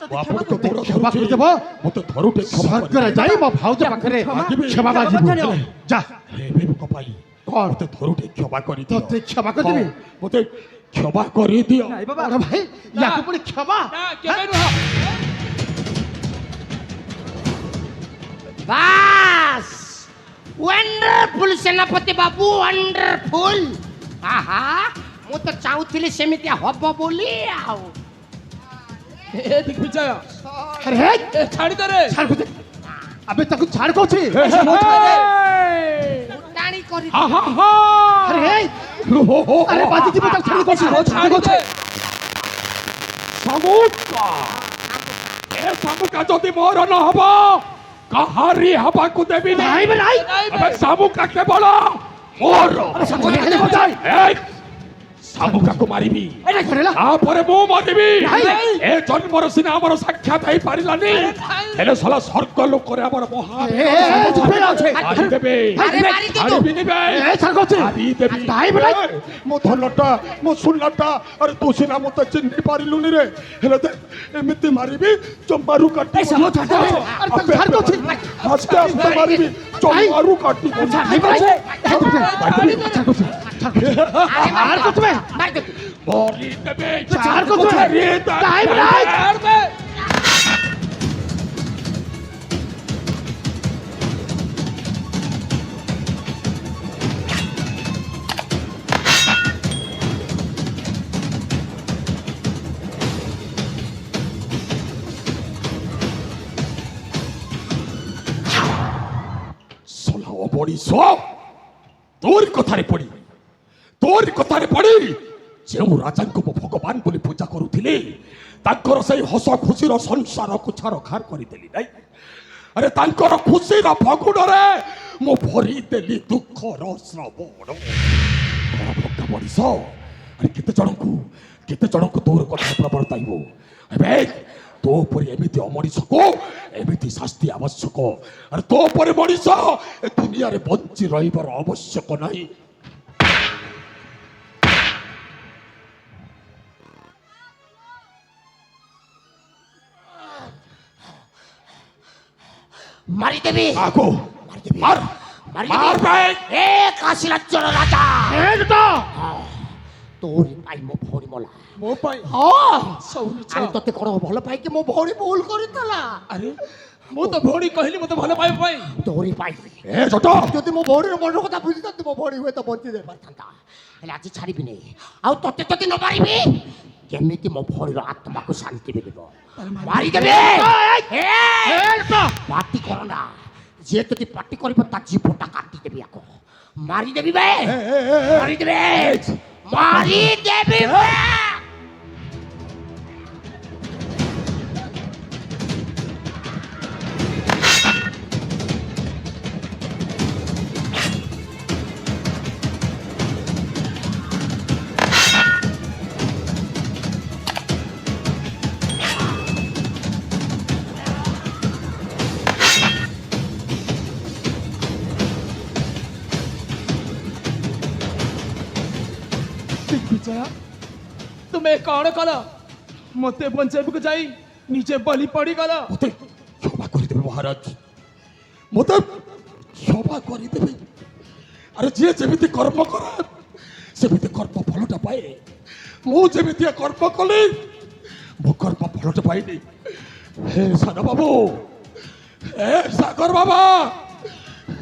ମୁଁ ଆପଣଙ୍କୁ ତତେ ଦୂର କ୍ଷମା କରୁଛି। କରିଦେବ? ମୋତେ ଥରୁଟିଏ କ୍ଷମା ସ୍ୱର୍ଗରେ କରିଦିଅ। ଯାଇ ମୋ ଭାଉଜ ପାଖରେ ମାଗିବି। କ୍ଷମା କ୍ଷମା ମାଗିବୁ ମଧ୍ୟ ନିଅ। ଯା ହେ ବିଭୁକ ପାଇଁ କଣ? ମୋତେ ଥରୁଟିଏ କ୍ଷମା କରିଦିଅ ତତେ କ୍ଷମା କରିଦେବି? ହଁ, ମୋତେ କ୍ଷମା କରିଦିଅ ନାଇଁ ବାବା ବଡ଼ ଭାଇ ୟାକୁ ପୁଣି କ୍ଷମା না কেবে নুহ বাস ওয়ান্ডারফুল সেনাপতি বাবু ওয়ান্ডারফুল আহা ମୁଁ ତ ଚାହୁଁଥିଲି ସେମିତି ହବ ବୋଲି ଆଉ এ দিগ্বিজয় ଆରେ ହେ এ ছাড়ি দে রে ଛାଡ଼ କହୁଛି ଆବେ ତାକୁ ଛାଡ଼ କହୁଛି ଉଟାଣି କରି হা হা হা ଆରେ ହେ ଆରେ ବାଜିଯିବ ତାକୁ ଛାଡ଼ କହୁଛି ছাড়ি দে ଶାମୁକା ଏ ଶାମୁକା ଯଦି ମୋର ନ ହବ କାହାରି ହବାକୁ ଦେବି ନାହିଁ ନାଇଁ ଏବେ ଶାମୁକା କେବଳ ମୋର ଶାମୁକା ହେଲେ କଥା। ଏଇ, ଶାମୁକାକୁ ମାରିବି ଏଇଟା କରେଲା ତାପରେ ମୁଁ ମରିବି ନାଇଁ। ଏ ଜନ୍ମର ସିନା ଆମର ସାକ୍ଷାତ ହେଇପାରିଲାନି ହେଲେ ଶଳା ସ୍ୱର୍ଗ ଲୋକରେ ଆମର ମହା ଚୁପେ ଅଛି ମାରିଦେବେ ଆରେ ମାରିଦେ ତୁ। ମାରିବିନି ବେ ଏ ସାଙ୍ଗ ଅଛି ମାରିଦେବି ନାଇଁ ବେଟା ମୋ ଧନଟା ମୋ ସୁନାଟା ଆରେ ତୁ ସିନା ମତେ ଚିହ୍ନି ପାରିଲୁନି ରେ ହେଲେ ଦେ ଏମିତି ମାରିବି ଜମାରୁ କାଟି ସାଙ୍ଗ ଛାଡ ଆରେ ତାକୁ ଛାଡ ଅଛି ଆସ୍ତେ ଆସ୍ତେ ମାରିବି ଜମାରୁ କାଟି ନାଇଁ ବେଟା ଛାଡ ଅଛି আর কত বে মারিদেবে চার কত বে টাইম নাই সোলাও বড়ি সব তোর কথারে পড়ি তোর কথারে পড়ি ଯେଉଁ ରାଜାଙ୍କୁ ମୁଁ ଭଗବାନ ବୋଲି ପୂଜା କରୁଥିଲି ତାଙ୍କର ସେଇ ହସ ଖୁସିର ସଂସାରକୁ ଛାରଖାର କରିଦେଲି ନାଇଁ ଆରେ ତାଙ୍କର ଖୁସିର ଫଗୁଣରେ ମୁଁ ଭରିଦେଲି ଦୁଃଖର ଶ୍ରବଣ ଭଗା ମଣିଷ ଆରେ କେତେ ଜଣଙ୍କୁ ତୋର କଥା ପ୍ରବର୍ତ୍ତାଇବ ଏବେ ତୋ ଉପରେ ଏମିତି ଅମଣିଷକୁ ଏମିତି ଶାସ୍ତି ଆବଶ୍ୟକ ଆରେ ତୋ ଉପରେ ମଣିଷ ଏ ଦୁନିଆରେ ବଞ୍ଚି ରହିବାର ଆବଶ୍ୟକ ନାହିଁ মারিদেবি ଆଗକୁ ମାର ମାର ଭାଇ এ কাশী রাজ্যর রাজা এটা তোরি পাই মো ভৌরি মলা ମୋ ପାଇଁ আরে তোতে কোন ভাল পাই কি মো ভৌরি ভুল করিতলা ଆରେ ମୁଁ ତ ଭଉଣୀ କହିଲି ମୋତେ ଭଲ ପାଇବା ପାଇଁ তোরি পাই ଏ ଜଟ যদি মো ভৌরির মনের কথা বুঝিতাম মো ভৌরি হয়ে তো বঞ্চি যাই পারতান্তা হেলে আজ ছাড়িবি নে আউ তোতে যদি ন মারিবি কেমিতি মো ভৌরির আত্মাকে শান্তি মিলিব মারি দেবে পার্টি করো না যে যদি পার্টি করিব তার জীবনটা কাটি দেবি আকো মারি দেবি বে মারি দেবে মারি দেবি বে ବିଜୟ ତୁମେ କ'ଣ କଲ ମୋତେ ବଞ୍ଚାଇବାକୁ ଯାଇ ନିଜେ ବଲି ପଡ଼ିଗଲ ମତେ କ୍ଷମା କରିଦେବେ ମହାରାଜ ମତେ କ୍ଷମା କରିଦେବେ ଆରେ ଯିଏ ଯେମିତି କର୍ମ କରେ ସେମିତି କର୍ମ ଫଳଟା ପାଏ ମୁଁ ଯେମିତି କର୍ମ କଲି ମୋ କର୍ମ ଫଳଟା ପାଇନି ହେ ସାନ ବାବୁ ହେ ସାଗର ବାବା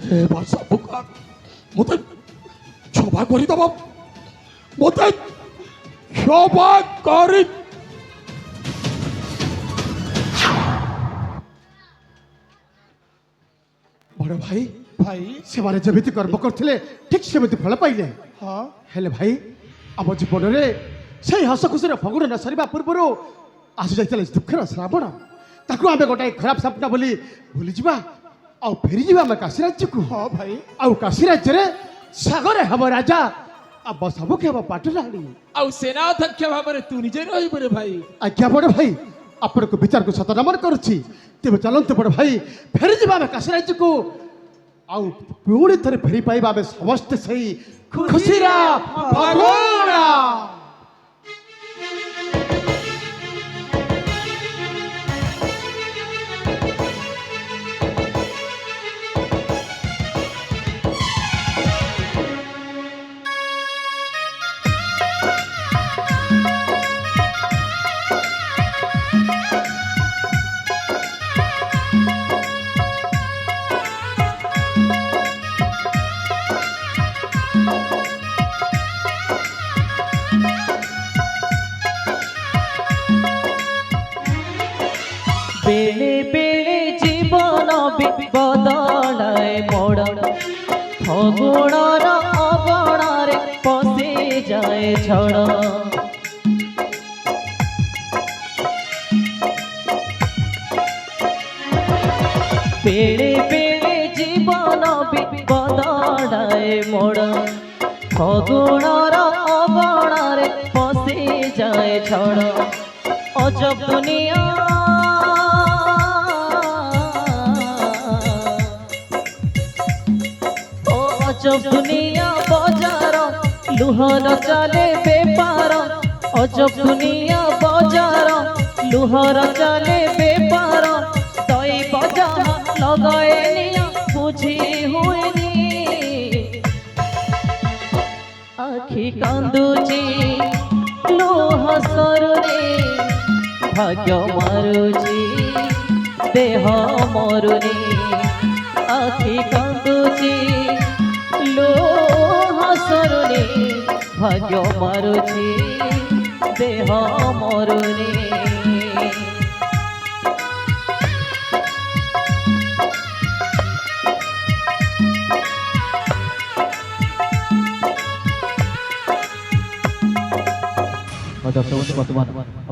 ହେ ବର୍ଷା ବୁକା ମତେ କ୍ଷମା କରିଦେବ মতে ক্ষমা করি বড় ভাই ଭାଇ ସେମାନେ ଯେମିତି କର୍ମ କରିଥିଲେ ଠିକ ସେମିତି ଫଳ ପାଇଲେ ହଁ ହେଲେ ଭାଇ ଆମ ଜୀବନରେ ସେଇ ହସ ଖୁସିର ଫଗୁଣ ନ ସରିବା ପୂର୍ବରୁ ଆସିଯାଇଥିଲେ ଦୁଃଖର ଶ୍ରାବଣ ତାକୁ ଆମେ ଗୋଟାଏ ଖରାପ ସ୍ୱପ୍ନ ବୋଲି ଭୁଲିଯିବା ଆଉ ଫେରିଯିବା ଆମେ କାଶୀ ରାଜ୍ୟକୁ ହଁ ଭାଇ ଆଉ କାଶୀ ରାଜ୍ୟରେ ସାଗର ହେବ ରାଜା ଆଉ ସବୁକେ ହେବ ପାଟରାଣୀ ଆଉ ସେନା ଅଧ୍ୟକ୍ଷ ଭାବରେ ତୁ ନିଜେ ରହିବୁ ରେ ଭାଇ ଆଜ୍ଞା ବଡ଼ ଭାଇ ଆପଣଙ୍କ ବିଚାରକୁ ସତ ନମନ କରୁଛି ତେବେ ଚାଲନ୍ତୁ ବଡ଼ ଭାଇ ଫେରିଯିବା ଆମେ କାଶୀ ରାଜ୍ୟକୁ ଆଉ ପୁଣି ଥରେ ଫେରି ପାଇବା ଆମେ ସମସ୍ତେ ସେଇ ଖୁସିର ଫଗୁଣ বেলে বেলে জীবন বদলায় মোড় ফগুণর অবণরে পশে যায় ঝড় বেলে বেলে জীবন বদলায় মোড় ফগুণর অবণরে যায় ঝড় অজব দুনিয়া ও অজব দুনিয়া বজার লুহর চালে বেপার অজব দুনিয়া বজার লুহর চালে বেপার তই বজা লগায়ে নিয়া বুঝি হুইনি আখি কান্দুছি লুহ সরুরে ভাগ্য মারুছি দেহ মরুনি আখি কান্দুছি লুহ সরুরে ভাগ্য মারুছি দেহ মরুনি দর্শক বন্ধু বর্তমান